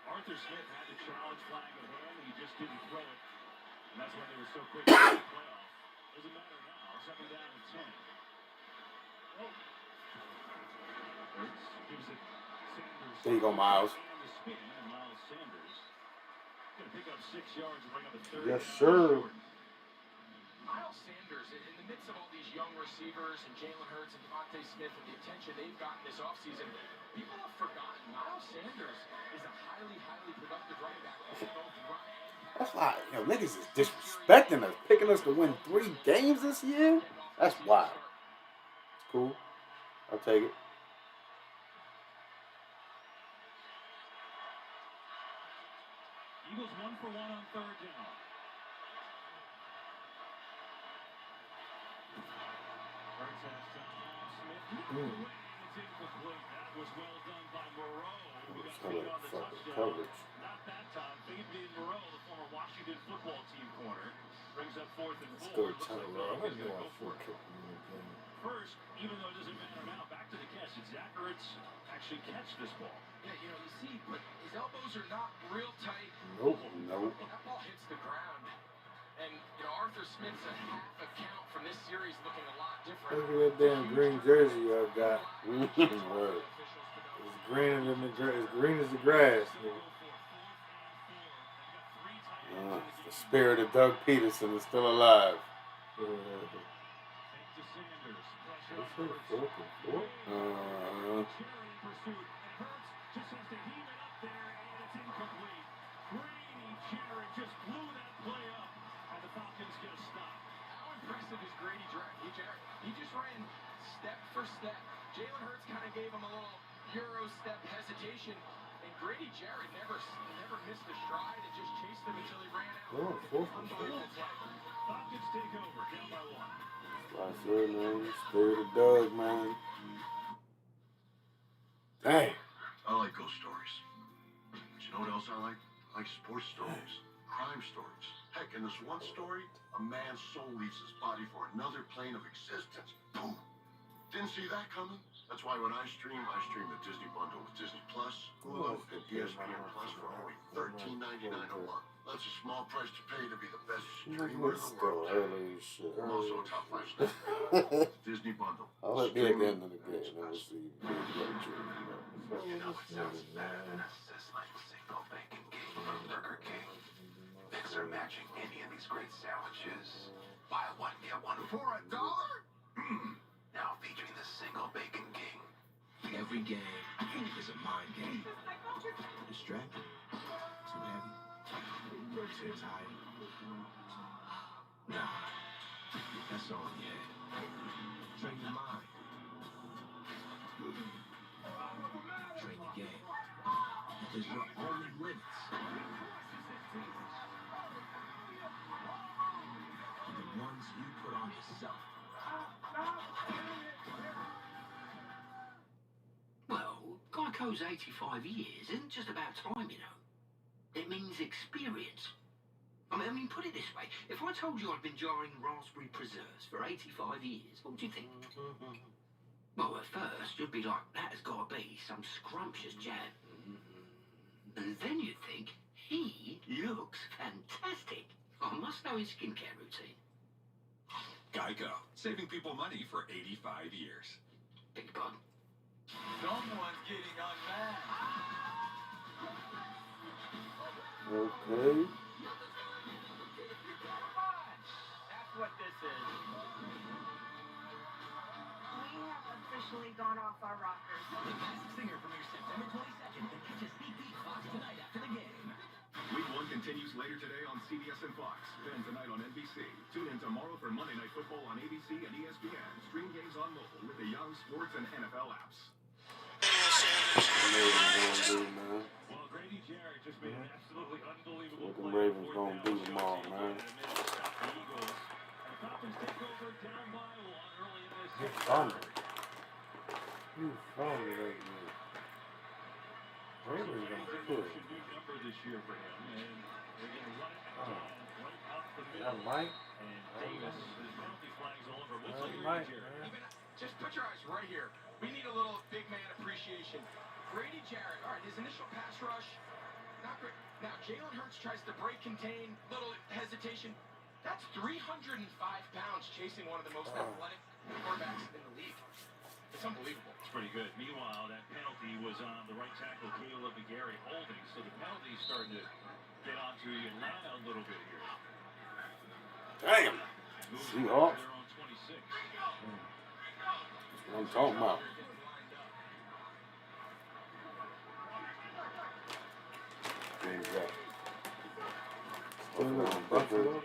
Arthur Smith had the challenge flag in hand, and he just didn't throw it. And that's why they were so quick to the playoff. Doesn't matter now. 2nd down and 10. There you go, Miles. Yes, sir. Miles Sanders, in the midst of all these young receivers and Jalen Hurts and Devontae Smith and the attention they've gotten this offseason, people have forgotten Miles Sanders is a highly, highly productive running back. That's why, niggas is disrespecting us, picking us to win 3 games this year. That's wild. It's cool. I'll take it. Eagles 1 for 1 on 3rd down. Hurts has Smith. It's incomplete. That was well done by Moreau. Who got beat on the touchdown. Coverage. Not that time. Fabian Moreau, the former Washington football team corner, brings up 4th and 4. Looks like Falcons gonna go for it. First, even though it doesn't matter now, back to the catch. Did Zach Ertz actually catch this ball? Yeah, you see, but his elbows are not real tight. Nope. That ball hits the ground. And, Arthur Smith's a half a count from this series looking a lot different. Look at that damn green jersey y'all got. It's greener than the grass. It's green as the grass. The spirit of Doug Peterson is still alive. Just blew that play up, and the Falcons get a stop. How impressive is Grady Jarrett? He just ran step for step. Jalen Hurts kind of gave him a little Euro step hesitation, and Grady Jarrett never missed a stride and just chased him until he ran out. Unbelievable play. Falcons take over, down by 1. Like I said, man, spirit of Doug, man. Dang. I like ghost stories. But you know what else I like? I like sports stories. Crime stories. Heck, in this one story, a man's soul leaves his body for another plane of existence. Boom. Didn't see that coming. That's why when I stream the Disney bundle with Disney Plus, Hulu, and ESPN Plus for only $13.99 a month. That's a small price to pay to be the best streamer in the world. I'm also a top 5 star. Disney bundle. I'll let me at the end of the game. We'll see. You know it sounds bad, but it's just like a single bacon cake from Burger King. Mix or matching any of these great sandwiches. Buy one, get one for $1. Now featuring the single bacon king. Every game is a mind game. Distracted, too heavy, too tired. Nah, that's all in your head. Train your mind. Train your game. Because you're only limits. The ones you put on yourself. Well, Geico's 85 years isn't just about time, It means experience. I mean, put it this way. If I told you I'd been jarring raspberry preserves for 85 years, what would you think? Well, at first, you'd be like, that has got to be some scrumptious jam. And then you'd think, he looks fantastic. I must know his skincare routine. Geico, saving people money for 85 years. Big pardon. Someone's getting unmanned. Okay. That's what this is. We have officially gone off our rockers. The Masked Singer premieres September 22nd and catch a sneak peek Fox tonight after the game. Week 1 continues later today on CBS and Fox. Then tonight on NBC. Tune in tomorrow for Monday Night Football on ABC and ESPN. Stream games on mobile with the Young Sports and NFL apps. Well, Grady Jarrett just made an absolutely unbelievable What the play. Ravens gonna do tomorrow, man? Falcons take over down by 1 early in this. You found it. You found it right there. Ravens gonna push. New number this year for him, and they're going to run it right up the middle. That Mike. And Davis, there's penalty flags all over. Looks like Mike, Grady Jarrett. Just put your eyes right here. We need a little big man appreciation. Grady Jarrett, all right, his initial pass rush, not great. Now, Jalen Hurts tries to break contain, little hesitation. That's 305 pounds chasing one of the most athletic quarterbacks in the league. It's unbelievable. It's pretty good. Meanwhile, that penalty was on the right tackle, Caleb McGarry, holding. So the penalty's starting to get onto Atlanta a little bit here. Damn. Seahawks. They're on 26. That's what I'm talking about. James Jack. Still looking Buffalo.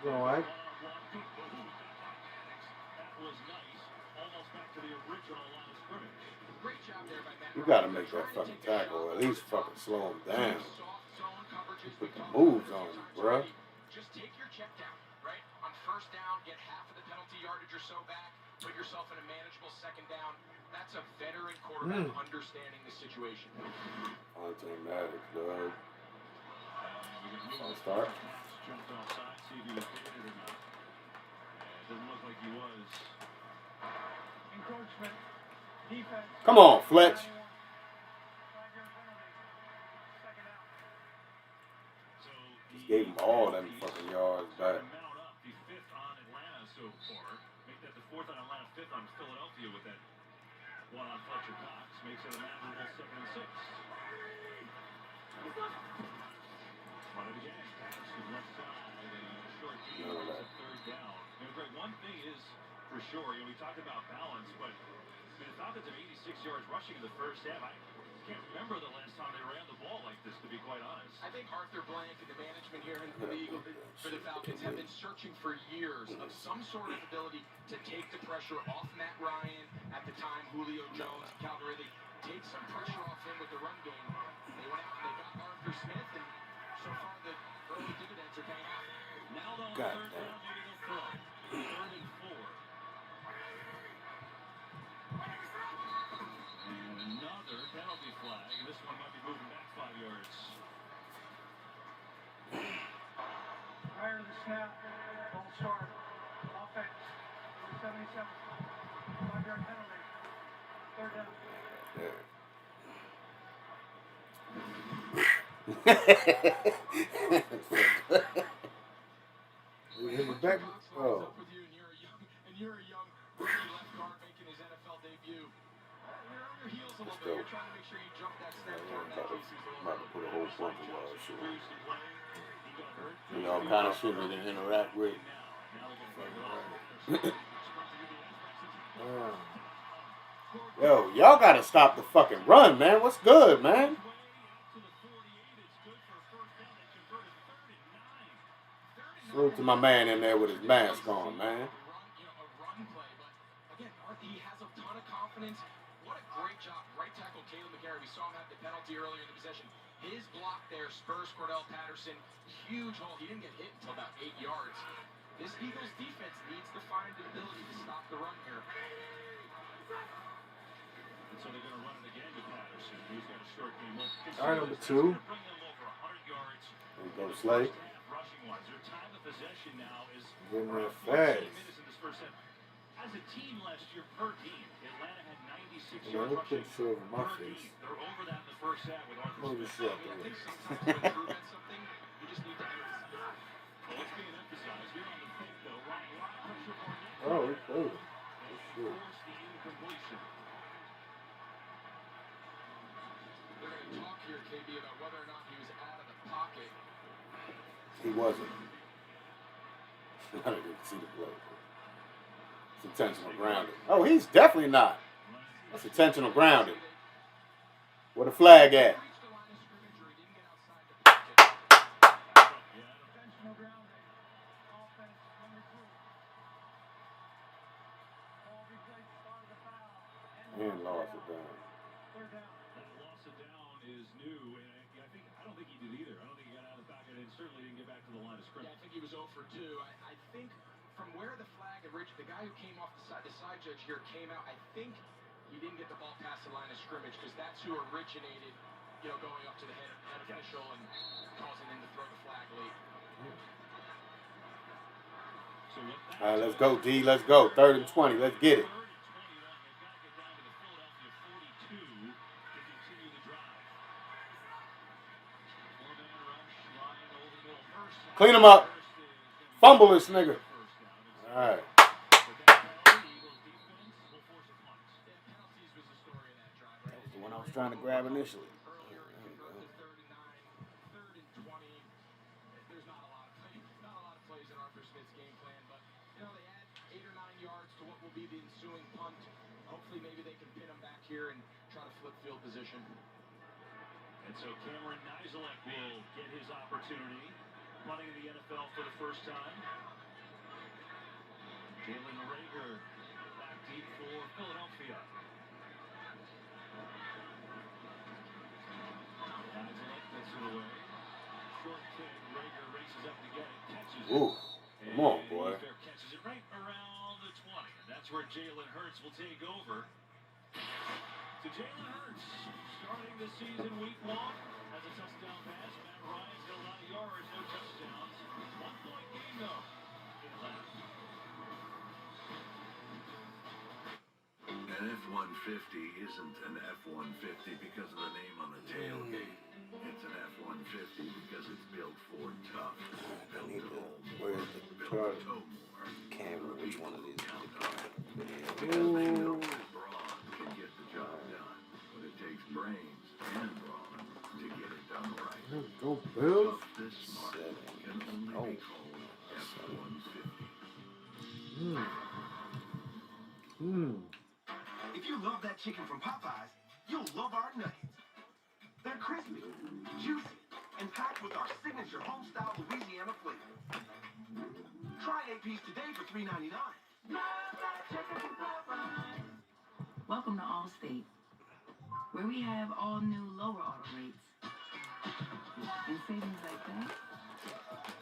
You all right? You gotta make that fucking tackle, or at least fucking slow him down. Put the moves on him, bruh. Just take your check down, right? On first down, get half of the penalty yardage or so back. Put yourself in a manageable second down. That's a veteran quarterback understanding the situation. Automatic, dog. I'll start. Jumped offside, see if he was hitting it or not. It doesn't look like he was. Encroachment. Defense. Come on, Fletch. Just gave him all them fucking yards back. The fifth on Atlanta so far. Make that the fourth on Atlanta, fifth on Philadelphia with that one on Fletcher Cox. Makes it a manageable 2nd and 6. One of the game. Patterson left side and a short gain on third down. You know, Greg, one thing is for sure, we talked about balance, but the Falcons have 86 yards rushing in the first half. I can't remember the last time they ran the ball like this, to be quite honest. I think Arthur Blank and the management here in the Eagles, for the Falcons, have been searching for years of some sort of ability to take the pressure off Matt Ryan, at the time Julio Jones, Calvary, take some pressure off him with the run game. They went out and they got Arthur Smith, and so far the early dividends are paying off. Now on God third down, maybe they'll throw. 3rd and 4. And another penalty flag, and this one might be moving back 5 yards. Prior to the snap, ball start. Offense. 77. 5-yard penalty. 3rd down. We hit the back. Oh. And you're a young rookie left guard making his NFL debut. You're on your heels a little bit. You're trying to make sure you jump that snap toward that About to put a whole bunch of shit. You know, kind of shit we didn't interact with. Yo, y'all gotta stop the fucking run, man. What's good, man? Salute to my man in there with his mask on, man. Again, he has a ton of confidence. What a great job. Right tackle Caleb McGarry. We saw him have the penalty earlier in the possession. His block there spurs Cordell Patterson. Huge hole. He didn't get hit until about 8 yards. This Eagles defense needs to find the ability to stop the run here. And so they're going to run it again with Patterson. He's got a short game. All right, number 2. There you go, Slay. Their time of possession now is getting there 14 fast. minutes in this first half. As a team last year per game, Atlanta had 96 Yeah, yards look rushing at silver in my per face. game. They're over that in the first half with Arthur Move Smith. this shit out I the think way. sometimes to improve at something, you just need to emphasize it. Well, it's being emphasized here on the fake, though. Ryan, a lot of pressure for Nick. Oh, it's over. And Shit. force the incompletion. They're going to talk here, KB, about whether or not he was out of the pocket. He wasn't. I didn't even see the play. It's intentional grounding. Oh, he's definitely not. That's intentional grounding. Where the flag at? Intentional grounding. Offense, number 2. Ball replaced, start of the foul. And lost it down. 3rd down. That loss of down is new, and I don't think he did either. I don't think he got out of the pocket, and certainly didn't get back to the line of scrimmage. Yeah, I think he was 0 for 2. I think from where the flag originated, the guy who came off the side judge here came out. I think he didn't get the ball past the line of scrimmage because that's who originated, going up to the head official and causing him to throw the flag late. So All right, let's go, D. Let's go. 3rd and 20. Let's get it. Clean him up. Fumble this nigga. All right. trying to grab initially. Earlier, convert the 3rd and 9, 3rd and 20. There's not a lot of plays in Arthur Smith's game plan, but they add 8 or 9 yards to what will be the ensuing punt. Hopefully, maybe they can pin him back here and try to flip field position. And so Cameron Nizelek will get his opportunity, punting in the NFL for the first time. Jalen Reagor back deep for Philadelphia. Nizelek gets it away. Short kick. Reagor races up to get it, catches it. Ooh, come on, boy. Catches it right around the 20. And that's where Jalen Hurts will take over. To Jalen Hurts, starting the season week 1 as a touchdown pass. Matt Ryan's got a lot of yards, no touchdowns. 1-point game though in Atlanta. An F-150 isn't an F-150 because of the name on the tailgate. It's an F-150 because it's built Ford tough. Built to hold more. Where's the Built to tow more. camera? Which one of these? Because they know that brawn can get the job done, but it takes brains and brawn to get it done right. Go Bills. Tough this smart can only be called F-150. If you love that chicken from Popeyes, you'll love our nuggets. They're crispy, juicy, and packed with our signature home-style Louisiana flavor. Try an 8-piece today for $3.99. Welcome to Allstate, where we have all new lower auto rates. And savings like that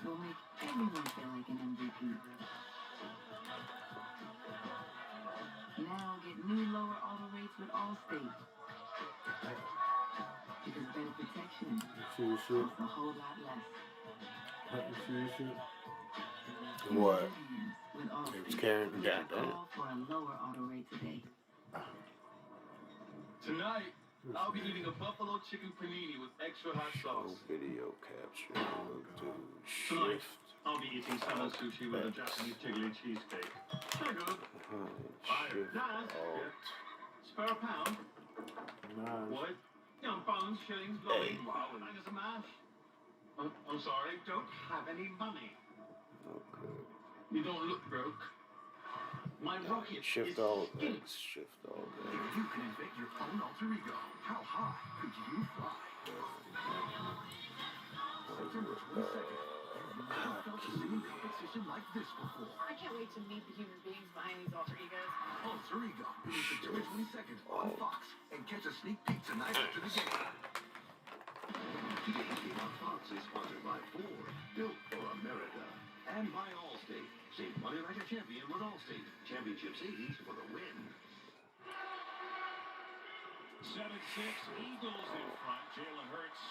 will make everyone feel like an MVP. Now get new lower auto rates with Allstate. Because better protection costs a whole lot less. What? With Allstate. It was carrying me down. Call for a lower auto rate today. Tonight, I'll be eating a buffalo chicken panini with extra hot sauce. Video capture. Tonight, I'll be eating salmon sushi with a Japanese jiggly cheesecake. Very good. Nice. Spare a pound. What? Pounds, shillings, lolly. Wow, and a mash. I'm sorry, don't have any money. Okay. You don't look broke. My rocket Shift is all skinny. X. Shift all If X. you could invent your own alter ego, how high could you fly? September 22nd. You've never felt a singing competition like this before. I can't wait to meet the human beings behind these alter egos. Alter Ego is September 22nd on Fox. And catch a sneak peek tonight after the game. Today's game on Fox is sponsored by Ford, built for America. And by Allstate. Save money like a champion with Allstate. Championship savings for the win. 7-6, Eagles in front. Jalen Hurts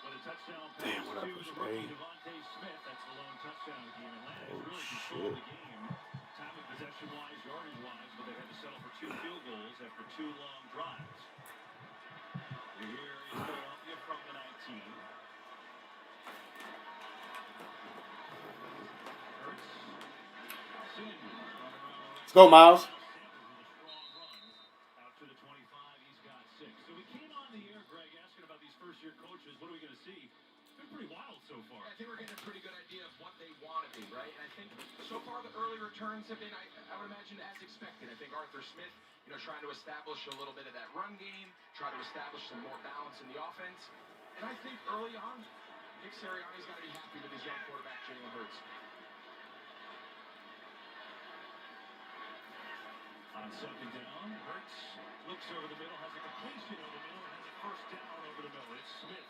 with a touchdown pass Damn, what to up the was rookie A? Devontae Smith. That's the lone touchdown of the game. Atlanta has really Oh, controlled shit. the game. Time of possession-wise, yardage-wise, but they had to settle for 2 field goals after 2 long drives. Here is Philadelphia from the 19. Hurts. Sin. Let's go, Miles. Out to the 25, he's got 6. So we came on the air, Greg, asking about these first-year coaches. What are we going to see? It's been pretty wild so far. I think we're getting a pretty good idea of what they want to be, right? And I think so far the early returns have been, I would imagine, as expected. I think Arthur Smith, trying to establish a little bit of that run game, try to establish some more balance in the offense. And I think early on, Nick Sirianni's got to be happy with his young quarterback, Jalen Hurts. On 2nd down, Hurts looks over the middle, has a completion over the middle, and has a first down over the middle. It's Smith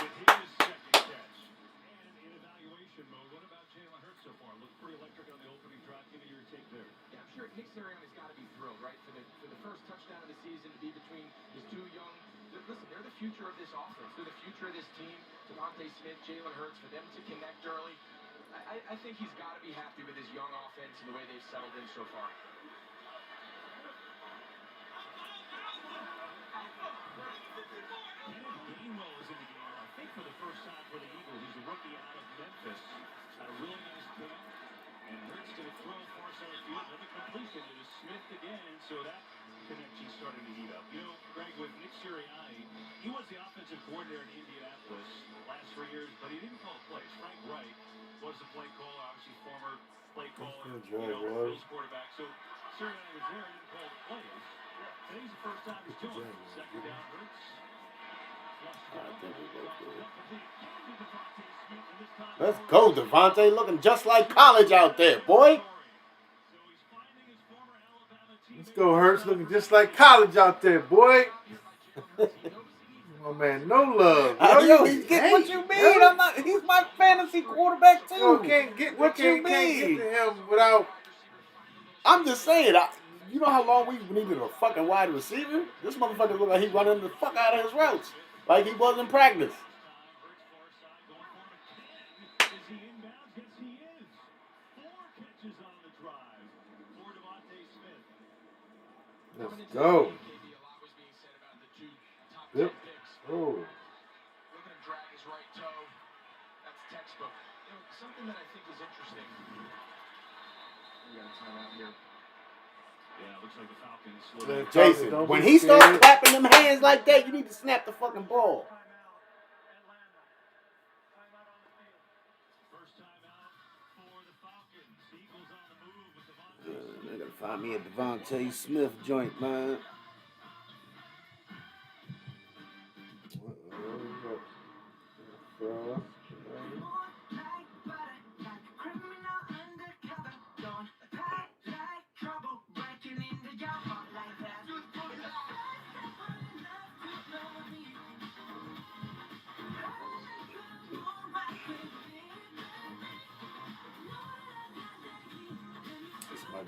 with his second catch. And in evaluation mode, what about Jalen Hurts so far? Looked pretty electric on the opening drive. Give me your take there. Yeah, I'm sure Nick Sirianni's got to be thrilled, right? For the first touchdown of the season to be between his 2 young. Listen, they're the future of this offense. They're the future of this team. Devontae Smith, Jalen Hurts, for them to connect early. I think he's got to be happy with his young offense and the way they've settled in so far. Gainwell is in the game. I think for the first time for the Eagles. He's a rookie out of Memphis. Had a really nice camp. And Hurts to throw far side field. Another completion. It is Smith again. So that connection's starting to heat up. Greg, with Nick Sirianni, he was the offensive coordinator in Indianapolis the last 3 years, but he didn't call plays. Frank Wright was the play caller, obviously former play caller, Bills quarterback. So Sirianni was there, he didn't call the plays. Today's the first time he's doing it. Second down, Hurts. Let's go, Devontae. Looking just like college out there, boy. Let's go, Hurts. Looking just like college out there, boy. Oh man, no love. Yo, he's getting what you mean. I'm not. He's my fantasy quarterback too. Yo, can't get what you mean. Can't get to him without. I'm just saying. You know how long we needed a fucking wide receiver? This motherfucker look like he running the fuck out of his routes, like he was in practice. Let's go. Yep. Oh. Looking to drag his right toe. That's textbook. You know, something that I think is interesting. We got a timeout here. Yeah, looks like the Falcons. Jason, when he starts clapping them hands like that, you need to snap the fucking ball. I gotta find me a Devontae Smith joint, man.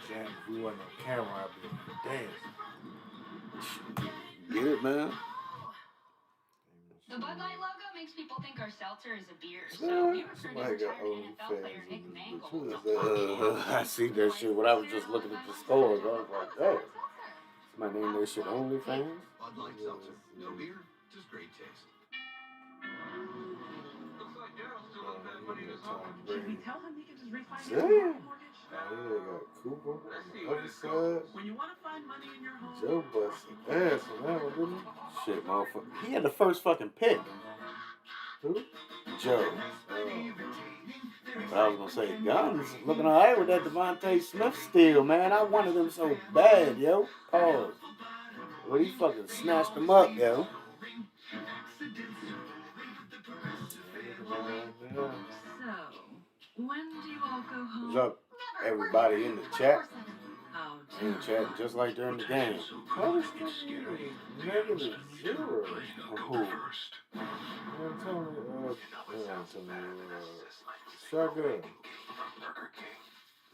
Jam, if we wasn't on camera, I'd be dancing. Get it, man? The Bud Light logo makes people think our seltzer is a beer. So we refer to retired NFL player Nick Mangold. I see that shit when I was just looking at the scores. I was like, hey, somebody named that shit OnlyFans? Bud Light Seltzer. No beer, just great taste. Looks like Daryl's still owes that money to his home. Should we tell him he can just refinance Damn. the mortgage? Oh, yeah, they got Cooper on the other side. When you want to find money in your home, Joe busted ass on that one, didn't he? Shit, motherfucker. He had the first fucking pick. Who? Joe. I was gonna say, Guns looking alright with that Devontae Smith steal, man. I wanted him so bad, yo. Pause. Well, he fucking snatched him up, yo. so when do you all go home? What's up, everybody in the chat? Oh, In the chat, just like during the game. How is this negative 0? Who? Shotgun.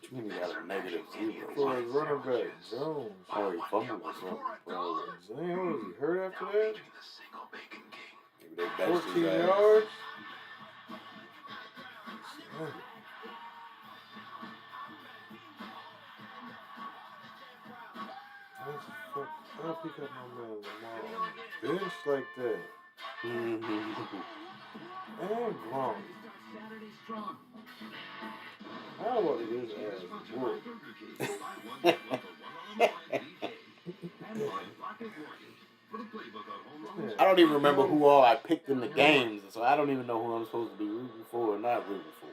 What you mean he got a negative 0? For his running back, Jones. Oh, he fumbled or something. Bro. Damn, was he hurt after that? Maybe they benched 14 his ass. yards? I'll pick up my man Lamar on the bench like that. And Gronk. How about his ass work? I don't even remember who all I picked in the games, so I don't even know who I'm supposed to be rooting for or not rooting for.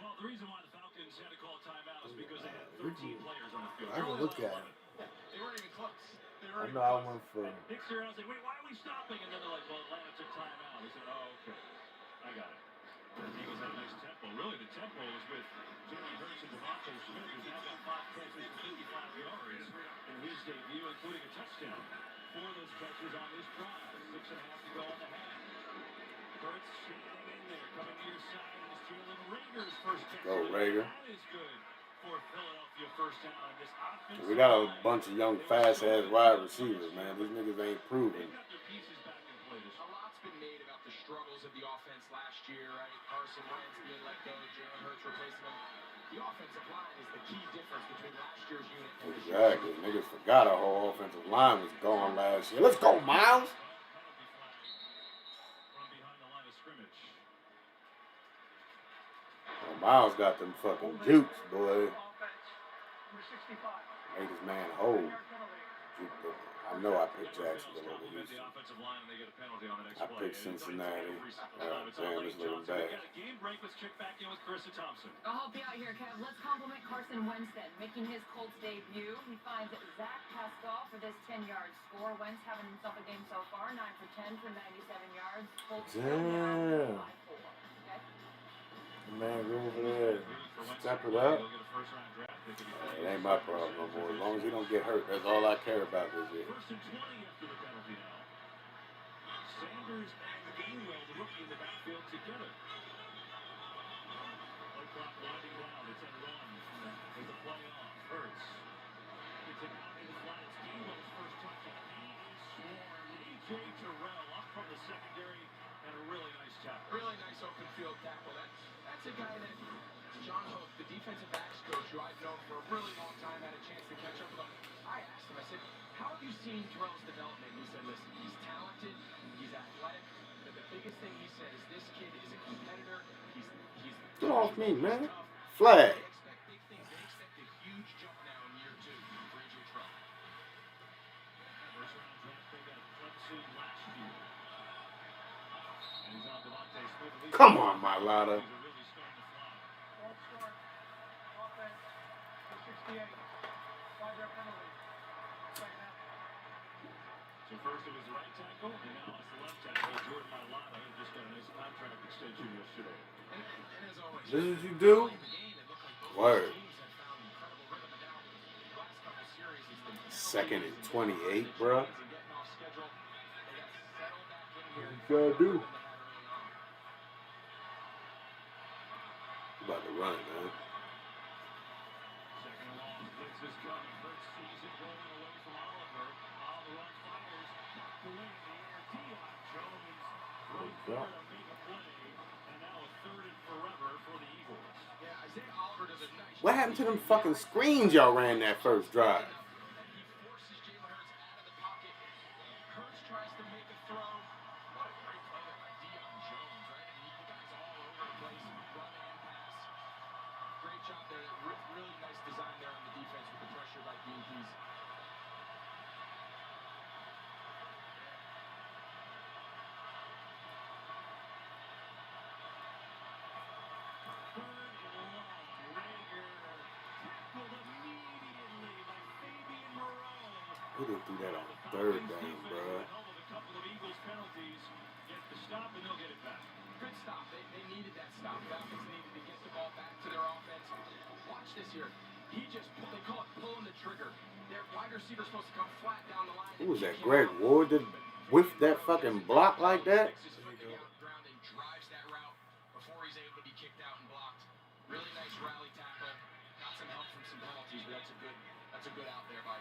Well, the reason why the Falcons had to call timeout is because they had 13 players on the field. I can look at it. They weren't even close. I know I went for Nick Sirianni was like, wait, why are we stopping? And then they're like, well, Atlanta took timeout. He said, oh, okay. I got it. The Eagles had a nice tempo. Really, the tempo was with Jalen Hurts and Devontae Smith, who's now got 5 catches for 55 yards in his debut, including a touchdown. 4 of those catches on this drive. 6.5 to go in the half. Hurts hanging in there, coming to your side, and it's Jalen Rager's first catch. Go, Rager. That is good for Philadelphia first down on this offense. We got a bunch of young, fast-ass wide receivers, man. These niggas ain't proven. A lot's been made about the struggles of the offense last year, right? Carson Wentz being let go, Jalen Hurts replacing him. The offensive line is the key difference between last year's unit and this year's. Exactly. Niggas forgot our whole offensive line was gone last year. Let's go, Miles. Oh, Miles got them fucking jukes, boy. Made his man hold. Juke the I know I picked Jacksonville over At the Houston. offensive line, and they get a penalty on the next I play. picked Cincinnati. Damn, Damn, it's looking bad. We got a game break. Let's check back in with Carissa Thompson. I'll help you out here, Kev. Let's compliment Carson Wentz then. Making his Colts debut, he finds Zach Pascal for this 10-yard score. Wentz having himself a game so far, 9 for 10 for 97 yards. Colts Damn. 5-4. Okay? Man, go over there. Step it up. It ain't my problem no more. As long as he don't get hurt, that's all I care about this year. First and 20 after the penalty now. Sanders and Gainwell, the rookie in the backfield together. Play clock winding down. It's at 1. With the play off. Hurts. Gets it out in the flat. It's Gainwell's first touchdown. He is swarmed. A.J. Terrell up from the secondary. And a really nice tackle. Really nice open field tackle. That's a guy that John Hook, the defensive backs coach, who I've known for a really long time, had a chance to catch up with him. I asked him, I said, how have you seen Terrell's development? He said, listen, he's talented, he's athletic, but the biggest thing he said is this kid is a competitor. He's Get off me, man. Flag. They expect big things. They expect a huge jump now in year 2 for A.J. Terrell. First round draft pick out of Clemson last year. And he's on Devontae Smith. Come on, Mailata. False start. Offense. 68. 5-yard penalty. Second half. So first it was the right tackle, and now it's the left tackle. Jordan Mailata, who just got a nice contract extension yesterday. And as always, This is what you do? Word. teams have found incredible rhythm. And now, the last couple series, it's been Second and 28, bro. and getting off schedule. They got settled back in here. Sure do. About to run, man. Second and long, blitz is coming. Hurts sees it rolling away from Oliver. Oliver fires, knocked away in the air. Deion Jones goes there to make a play, and now a third and forever for the Eagles. Yeah, Isaiah Oliver does a nice What happened to them fucking screens y'all ran that first drive? He forces Jalen Hurts out of the pocket. Hurts tries to make a throw. What a great play there by Deion Jones, right? I mean, the guy's all over the place, run and pass. Great job there. Really nice design there on the defense with the pressure by the DBs. Third and long, Rager tackled immediately by Fabian Moreau. Who didn't do that on third down, bro? Held with a couple of Eagles penalties. Get the stop and they'll get it back. Good stop. They needed that stop. Falcons needed to get the ball back to their offense. Watch this here. They call it pulling the trigger. Their wide receiver's supposed to come flat down the line. Who was that? Greg Ward that whiffed that fucking block like that? Ground and drives that route before he's able to be kicked out and blocked. Really nice rally tackle. Got some help from some penalties, but that's a good out there by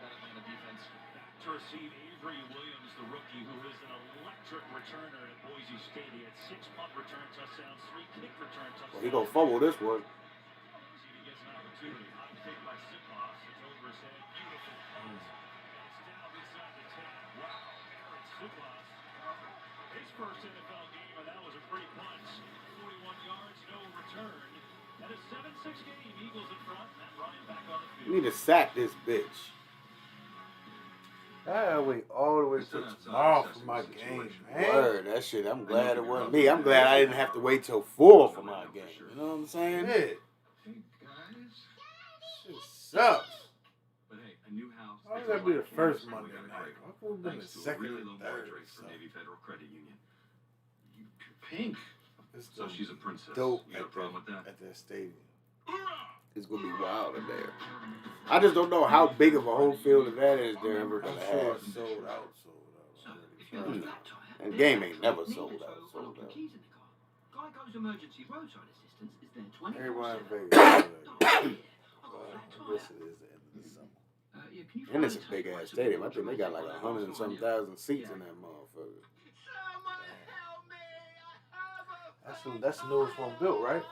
that Atlanta defense. To receive Avery Williams, the rookie, who is an electric returner at Boise State. He had 6 punt return touchdowns, 3 kick return touchdowns. Well, he gonna fumble this one. See if he gets an opportunity. High kick by Sipos. It's over his head. Beautiful punt. And it's down beside the 10. Wow. Aaron Sipos. His first NFL game, and that was a pretty punt. 41 yards, no return. And a 7-6 game. Eagles in front. Matt Ryan back on the field. You need to sack this bitch. I wait all the way to tomorrow for my game, man. Word, that shit. I'm glad it wasn't me. I'm glad I didn't have to wait till 4 for my game. You know what I'm saying? Yeah. Hey, guys. Shit sucks. But hey, a new house. Why would that be the first Monday night? Why couldn't it been the second really or low third? mortgage rates from Navy Federal Credit Union. Pink. So she's a princess. Dope You got a problem with that? At that stadium. It's gonna be wild in there. I just don't know how big of a home field of that is they're ever gonna have. It's sold out. If you lose that tire, And game ain't never sold out. unlock your keys in the car. Geico's emergency roadside assistance is there 24/7. Everyone in Vegas. I got a flat I guess tire. it is the end of the summer. Yeah, can you And it's a find big tape ass rights of stadium. I the think they got like automatic 100 and some yeah. thousand seats in that motherfucker. That's the newest one built, right?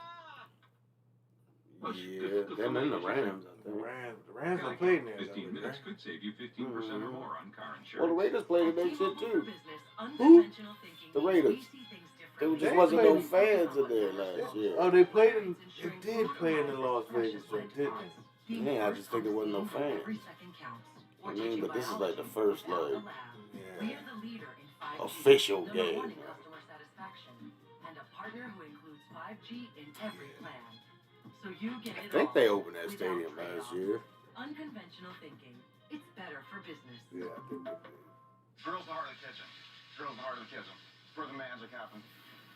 Yeah, them and the Rams. The Rams don't play in there. 15 minutes could save you 15% or more on car insurance. Well, the Raiders played in that shit too. Who? The Raiders. There just wasn't no fans in there last year. Oh, they played in. It did play in the Las Vegas joint, didn't it? Yeah, I just think there wasn't no fans. or I teach mean, you but this is biology like the first without like the lab. We're the leader in 5G, official number game. one in customer satisfaction, and a partner who includes 5G in every plan. So you get I it think all they opened that without stadium last trade-offs. year. Unconventional thinking. It's better for business. Yeah, I think they did. Grill's the heart of the kitchen. Grill's the heart of the kitchen. It's where the magic happens.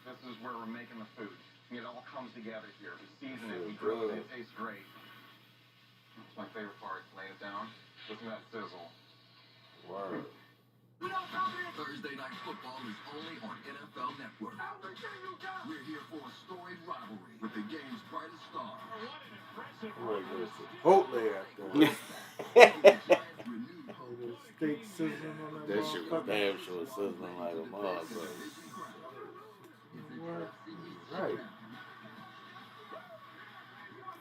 This is where we're making the food. It all comes together here. We season it, we grill it, it tastes great. That's my favorite part. Lay it down. Listen to that sizzle. Word. Thursday Night Football is only on NFL Network. We're here for a storied rivalry with the game's brightest star. Chipotle after steak sizzling on that. That shit was damn sure sizzling like a motherfucker. Right.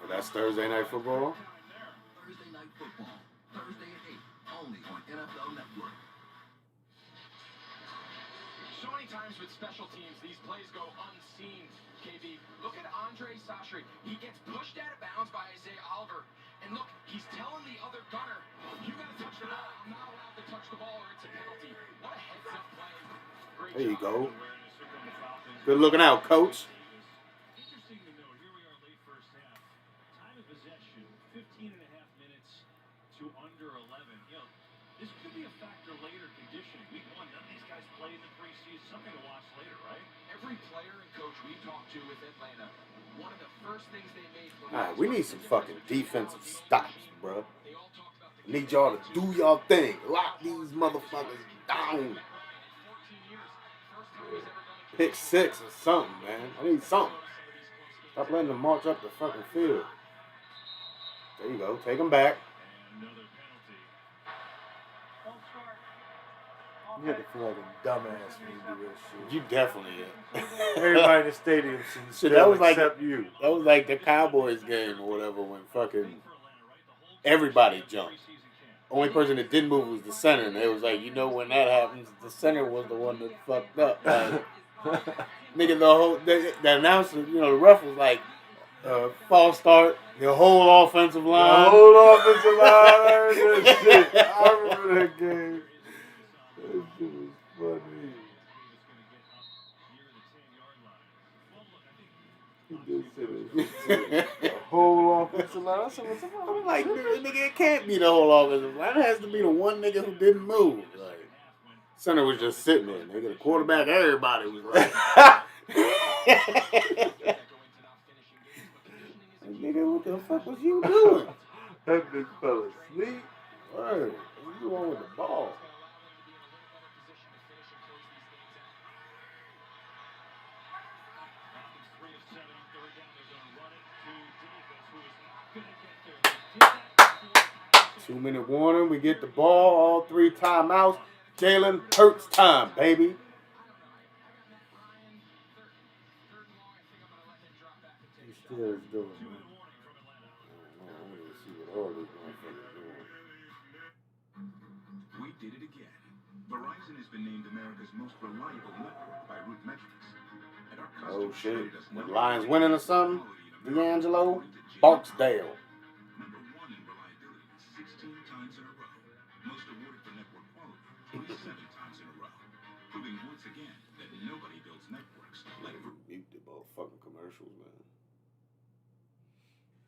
Well, that's Thursday Night Football. Thursday Night Football, Thursday at 8, only on NFL Network. So many times with special teams, these plays go unseen. KB, look at Andre Sachri. He gets pushed out of bounds by Isaiah Oliver. And look, he's telling the other gunner, you gotta touch the ball. I'm not allowed to touch the ball or it's a penalty. What a heads-up play. Great There you job. go. Good looking out, coach. Interesting to note, here we are late first half. Time of possession, 15 and a half minutes to under 11. You know, this could be a factor later conditioning. Week 1, none of these guys played in the preseason. Something to watch later, right? Every player and coach we talked to with Atlanta, one of the first things they made. Alright, we need some fucking defensive stops, bro. I need y'all to do y'all thing. Lock these motherfuckers down. Pick 6 or something, man. I need something. Stop letting them march up the fucking field. There you go. Take them back. You had to feel like a dumbass when you do that shit. You definitely is. Everybody in the stadium seems Shit, that was like except you. That was like the Cowboys game or whatever when fucking everybody jumped. Only person that didn't move was the center, and it was like, you know, when that happens, the center was the one that fucked up. Like, nigga, the announcer, you know, the ref was like, false start, the whole offensive line. The whole offensive line, I heard that shit. I remember that game. That shit was funny. He did say that. The whole offensive line. I said, I'm like, nigga, it can't be the whole offensive line. It has to be the one nigga who didn't move. Like, center was just sitting there, nigga. The quarterback, everybody was like, nigga, what the fuck was you doing? That bitch fell asleep. Word. What you doing with the ball? Two-minute warning. We get the ball. All 3 timeouts. Jalen Hurts time, baby. He still is doing it. I want to see what all these motherfuckers doing. We did it again. Verizon has been named America's most reliable network by Root Metrics. And our Oh customers shit. rated us The number Lions 1 winning or something? D'Angelo? Barksdale. Number 1 in reliability 16 times in a row. Most awarded for network quality 27 times in a row. Proving once again that nobody builds networks like Mute the motherfucking commercials, man.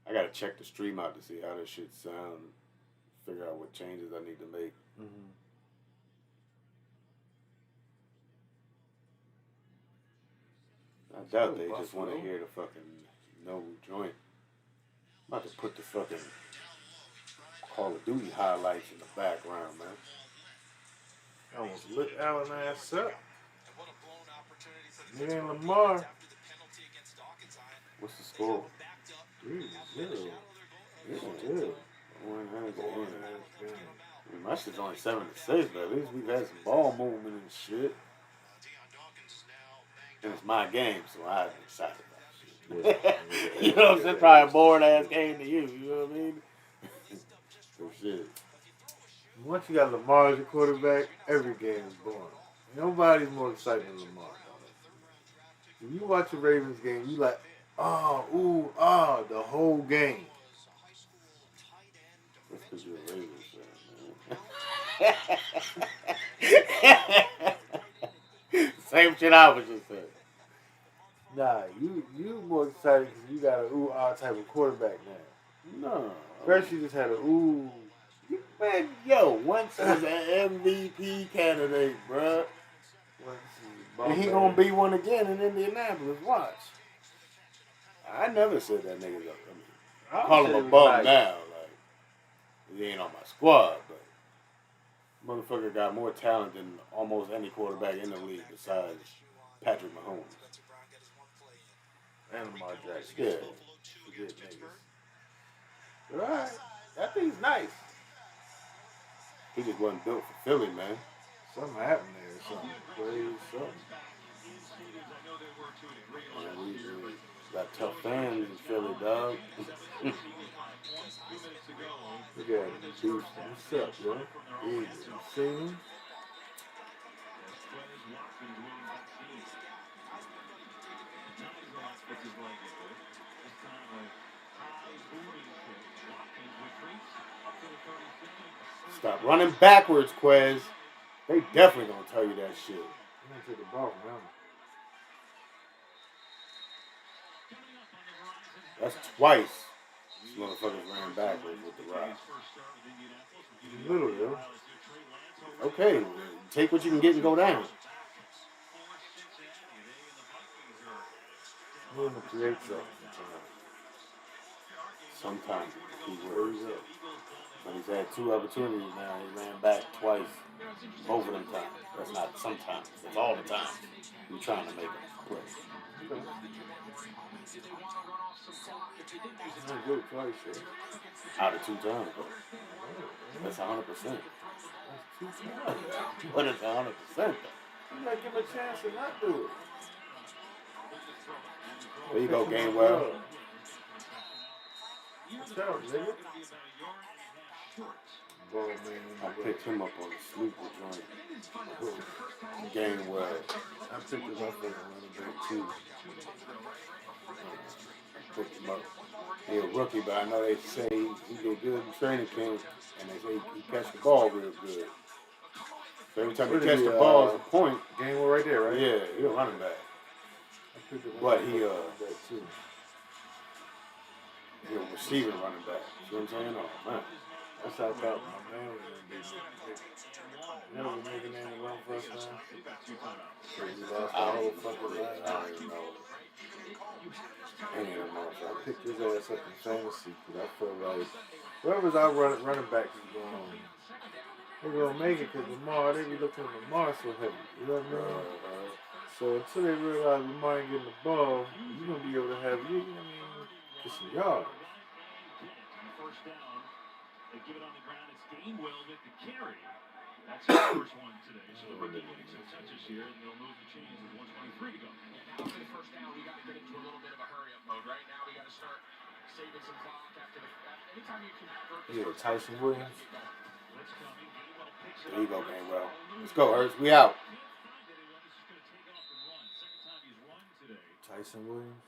I gotta check the stream out to see how this shit sound. Figure out what changes I need to make. Mm-hmm. I doubt they just want to hear the fucking no joint. I'm about to put the fucking Call of Duty highlights in the background, man. I almost lit Allen ass up. Me and Lamar. What's the score? 3-0. Yeah, Still. I mean, my shit's only 7-6, but at least we've had some ball movement and shit. And it's my game, so I'm excited about shit. You know what I'm saying? Probably a boring ass game to you. You know what I mean? So shit. Once you got Lamar as your quarterback, every game is boring. Nobody's more exciting than Lamar. When you watch a Ravens game, you like, the whole game. That's because you're a Ravens fan, man. Same shit I was just saying. Nah, you more excited because you got a ooh ah type of quarterback now. No. First you just had a ooh. Man, yo, Wentz was an MVP candidate, bruh. And he gonna be one again in Indianapolis. Watch. I never said that nigga. I call him a bum now. Like, he ain't on my squad, but motherfucker got more talent than almost any quarterback in the league besides Patrick Mahomes. And Lamar Jackson. Yeah. Forget niggas. But alright. That thing's nice. He just wasn't built for Philly, man. Something happened there. Something crazy. Something. Man, we got tough fans in Philly, dog. Look at him. What's up, bro? You see him? Stop running backwards, Quez. They definitely gonna tell you that shit. I'm gonna take the ball from him. That's twice these motherfuckers ran backwards with the rock. Little, yo. Okay, take what you can get and go down. You want to create something sometimes. Keywords. But he's had 2 opportunities now. He ran back twice. Both of them times. That's not sometimes. That's all the time. You're trying to make a play. Not good twice, sir. Out of 2 times, though. That's 100%. That's 2 times. But it's 100%, though. You gotta give him a chance to not do it. There you go, Gainwell. What's up, nigga? Ball, man. I picked him up on the sleeper joint. Gainwell. I picked him up on the running back, too. Picked him up. He's a rookie, but I know they say he did good in training camp, and they say he catch the ball real good. So every time he catch the ball, it's a point. Gainwell right there, right? Yeah, he's a running back. But he a receiving running back. You know what I'm saying? Oh, man. That's how I thought my man was going to be. You know what nigga name was wrong first time? He lost the whole fucking line. I don't even know. I picked his ass up in fantasy because I feel like whoever's our running back is going on. They're going to make it because Lamar, they be looking at Lamar so heavy. You know what I mean? So until they realize Lamar ain't getting the ball, you're going to be able to have, you know what I mean, get some yards. First down, they give it on the ground. It's Gainwell with the carry. That's his first one today. So the rookie getting some touches here, and they'll move the chains with 1:23 to go. Now for the first down, we got to get into a little bit of a hurry-up mode. Right now, we got to start saving some clock after the. Anytime you can. Yeah, Tyson Williams. There you go, Gainwell. Let's go, Hurts. We out. Tyson Williams.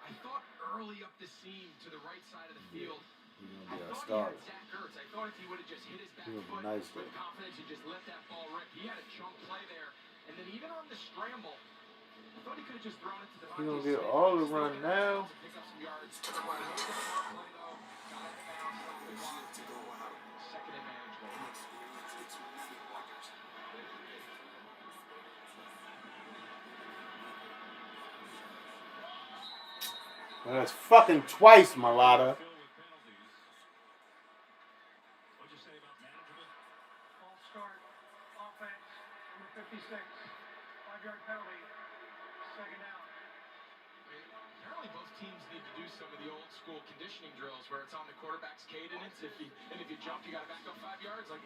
I thought early up the seam to the right side of the field. He's going to be our starter. I thought if he would have just hit his back foot nice with confidence and just let that ball rip, he had a chunk play there. And then even on the scramble, I thought he could have just thrown it to the. He's going to get all the run now. Pick up some yards. Second advantage goal. Well, that's fucking twice, Malata. False start, offense, number 56, 5-yard penalty, second down. Apparently both teams need to do some of the old school conditioning drills where it's on the quarterback's cadence. If you jump, you got to back up 5 yards. Like,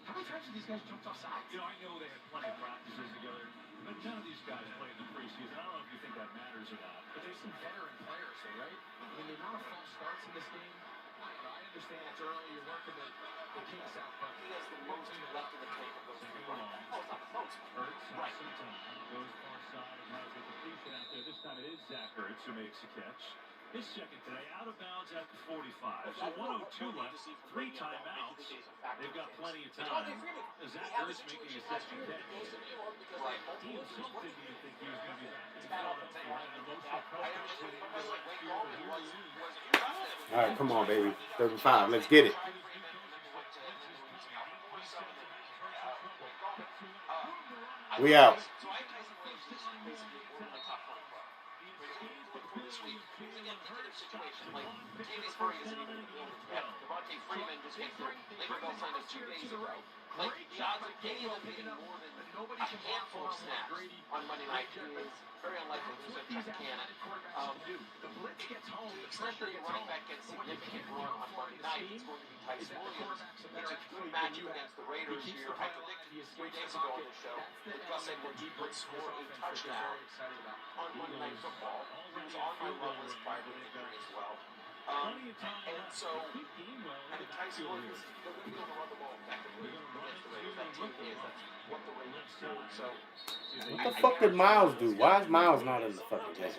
how many times have these guys jumped off sides? You know, I know they have plenty of practices together, but none of these guys play in the preseason. I don't know if you think that matters or not. But there's some veteran players, though, right? I mean, the amount of false starts in this game. I don't know. I understand it's early. You're working the kinks out, but he has the most left of the table. Goes to the right. Hurts has some time, goes far side and has a completion out there. This time it is Zach Ertz who makes a catch. His second today, out of bounds after 45. So 102 left, 3 timeouts. They've got plenty of time. Zach Ertz making a second catch. He himself didn't even think he was going to be back in Philadelphia. Had an emotional press conference at the end of last year, but here he is. All right, come on, baby. 35. Let's get it. We out. Devontae Freeman just gets their labor bell signed us 2 days ago. Like, the odds of getting him picking up more than a handful of snaps on Monday night is very unlikely to a Texarkana. The blitz gets home, the pressure your running back gets significant run on Monday night. It's going to be Tyson Williams. It's a good matchup against the Raiders here. I predicted 3 days ago on the show that Gus Edwards would score a touchdown on Monday Night Football. He was on my love list prior to the injury as well. And so, I think Tyson Williams, they're going to be able to run the ball effectively against the Raiders. That team is. That's what the Raiders do. So, What the fuck did Miles do? Why is Miles not in the fucking game? And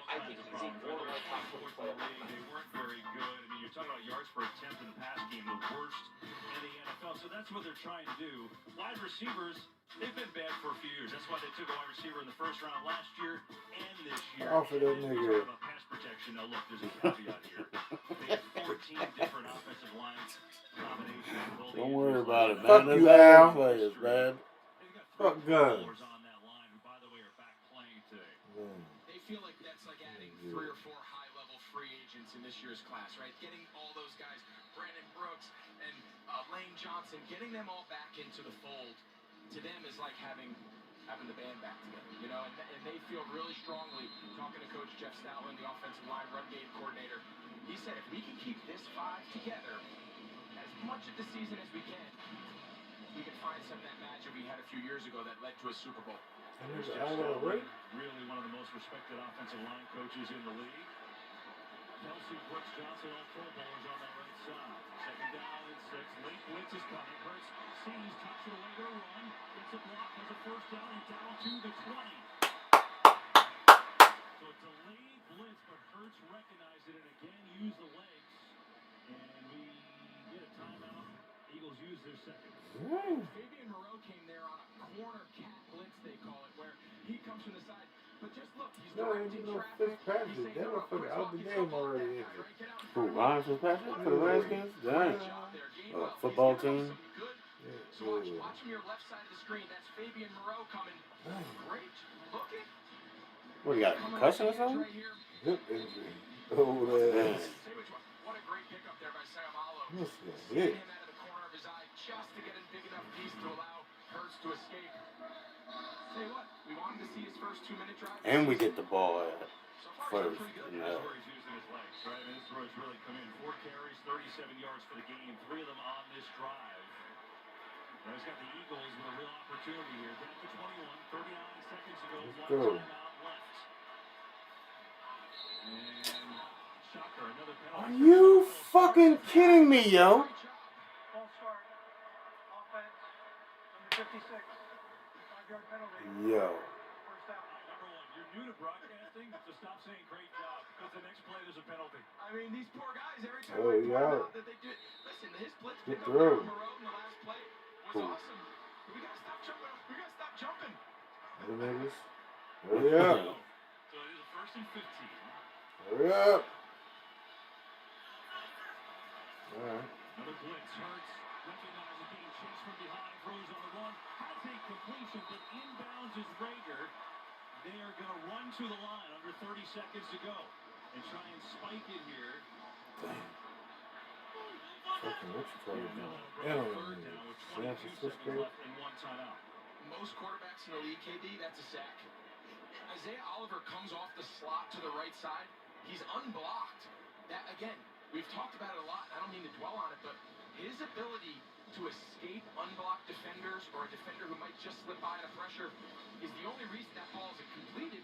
I think he's a borderline top 4 player. They weren't very good. I mean, you're talking about yards per attempt in the pass game, the worst in the NFL. So that's what they're trying to do. Wide receivers, they've been bad for a few years. That's why they took a wide receiver in the first round last year and this year. Off of that nigga. About pass protection. Now look, there's a caveat here. They have 14 different offensive lines combinations. Don't worry about it, man. Fuck There's you, other Al. players, man. Fuck guns. On that line, who, by the way, are back playing today. They feel like that's like adding 3 or 4 high-level free agents in this year's class, right? Getting all those guys, Brandon Brooks and Lane Johnson, getting them all back into the fold, to them is like having the band back together, you know? And they feel really strongly, talking to Coach Jeff Stoutland, the offensive line run game coordinator, he said if we can keep this 5 together as much of the season as we can find some of that magic we had a few years ago that led to a Super Bowl. There's Jeff Stoutland, really one of the most respected offensive line coaches in the league. Kelsey, Brooks, Johnson, all Pro Bowlers on that right side. Second down and 6. Late blitz is coming. Hurts sees, tucks it away to run. Gets a block, has a first down, and down to the 20. So a delayed blitz, but Hurts recognized it and again used the legs. And we get a timeout. Eagles use their second. Fabian Moreau came there on a corner cat blitz, they call it, where he comes from the side. But just look, he's directing traffic. Fitzpatrick. That motherfucker out the game already injured. Who, Ryan Fitzpatrick for the Redskins? Dang. Football team. So watch from your left side of the screen. That's Fabian Moreau coming. Great looking. What, he got a concussion or something? Hip injury. Oh, that. What a great pickup there by Sayamalo. This is Seeing it. him out of the corner of his eye just to get a big enough piece to allow Hurts to escape. Tell you what, we wanted to see his first 2-minute drive. And we get the ball at first. That's where he's using his legs, right? And his throws really come in. 4 carries, 37 yards for the game. 3 of them on this drive. Now he's got the Eagles with a real opportunity here. Down to 21, 39 seconds to go. One timeout left. And shocker, another penalty. Are you fucking kidding me, yo? False start. Offense. Number 56. 5-yard penalty. Yo. First down. Number 1, you're new to broadcasting, so stop saying great job, because the next play there's a penalty. I mean, these poor guys, every time Oh, I point yeah. out that they do. Listen, his blitz Good pickup throw. from Moreau in the last play was awesome. We gotta stop jumping. We gotta stop jumping. The niggas. Hurry up. So it is a 1st and 15. Hurry up. All right. Another blitz. Hurts recognizes being chased from behind, throws on the run, has a completion, but inbounds is Rager. They are going to run to the line under 30 seconds to go and try and spike it here. Fucking what you call it now? Third down with 22 seconds left and 1 timeout. Most quarterbacks in the league, KD, that's a sack. Isaiah Oliver comes off the slot to the right side. He's unblocked. That, again, we've talked about it a lot. I don't mean to dwell on it, but his ability to escape unblocked defenders or a defender who might just slip by under pressure is the only reason that ball isn't completed.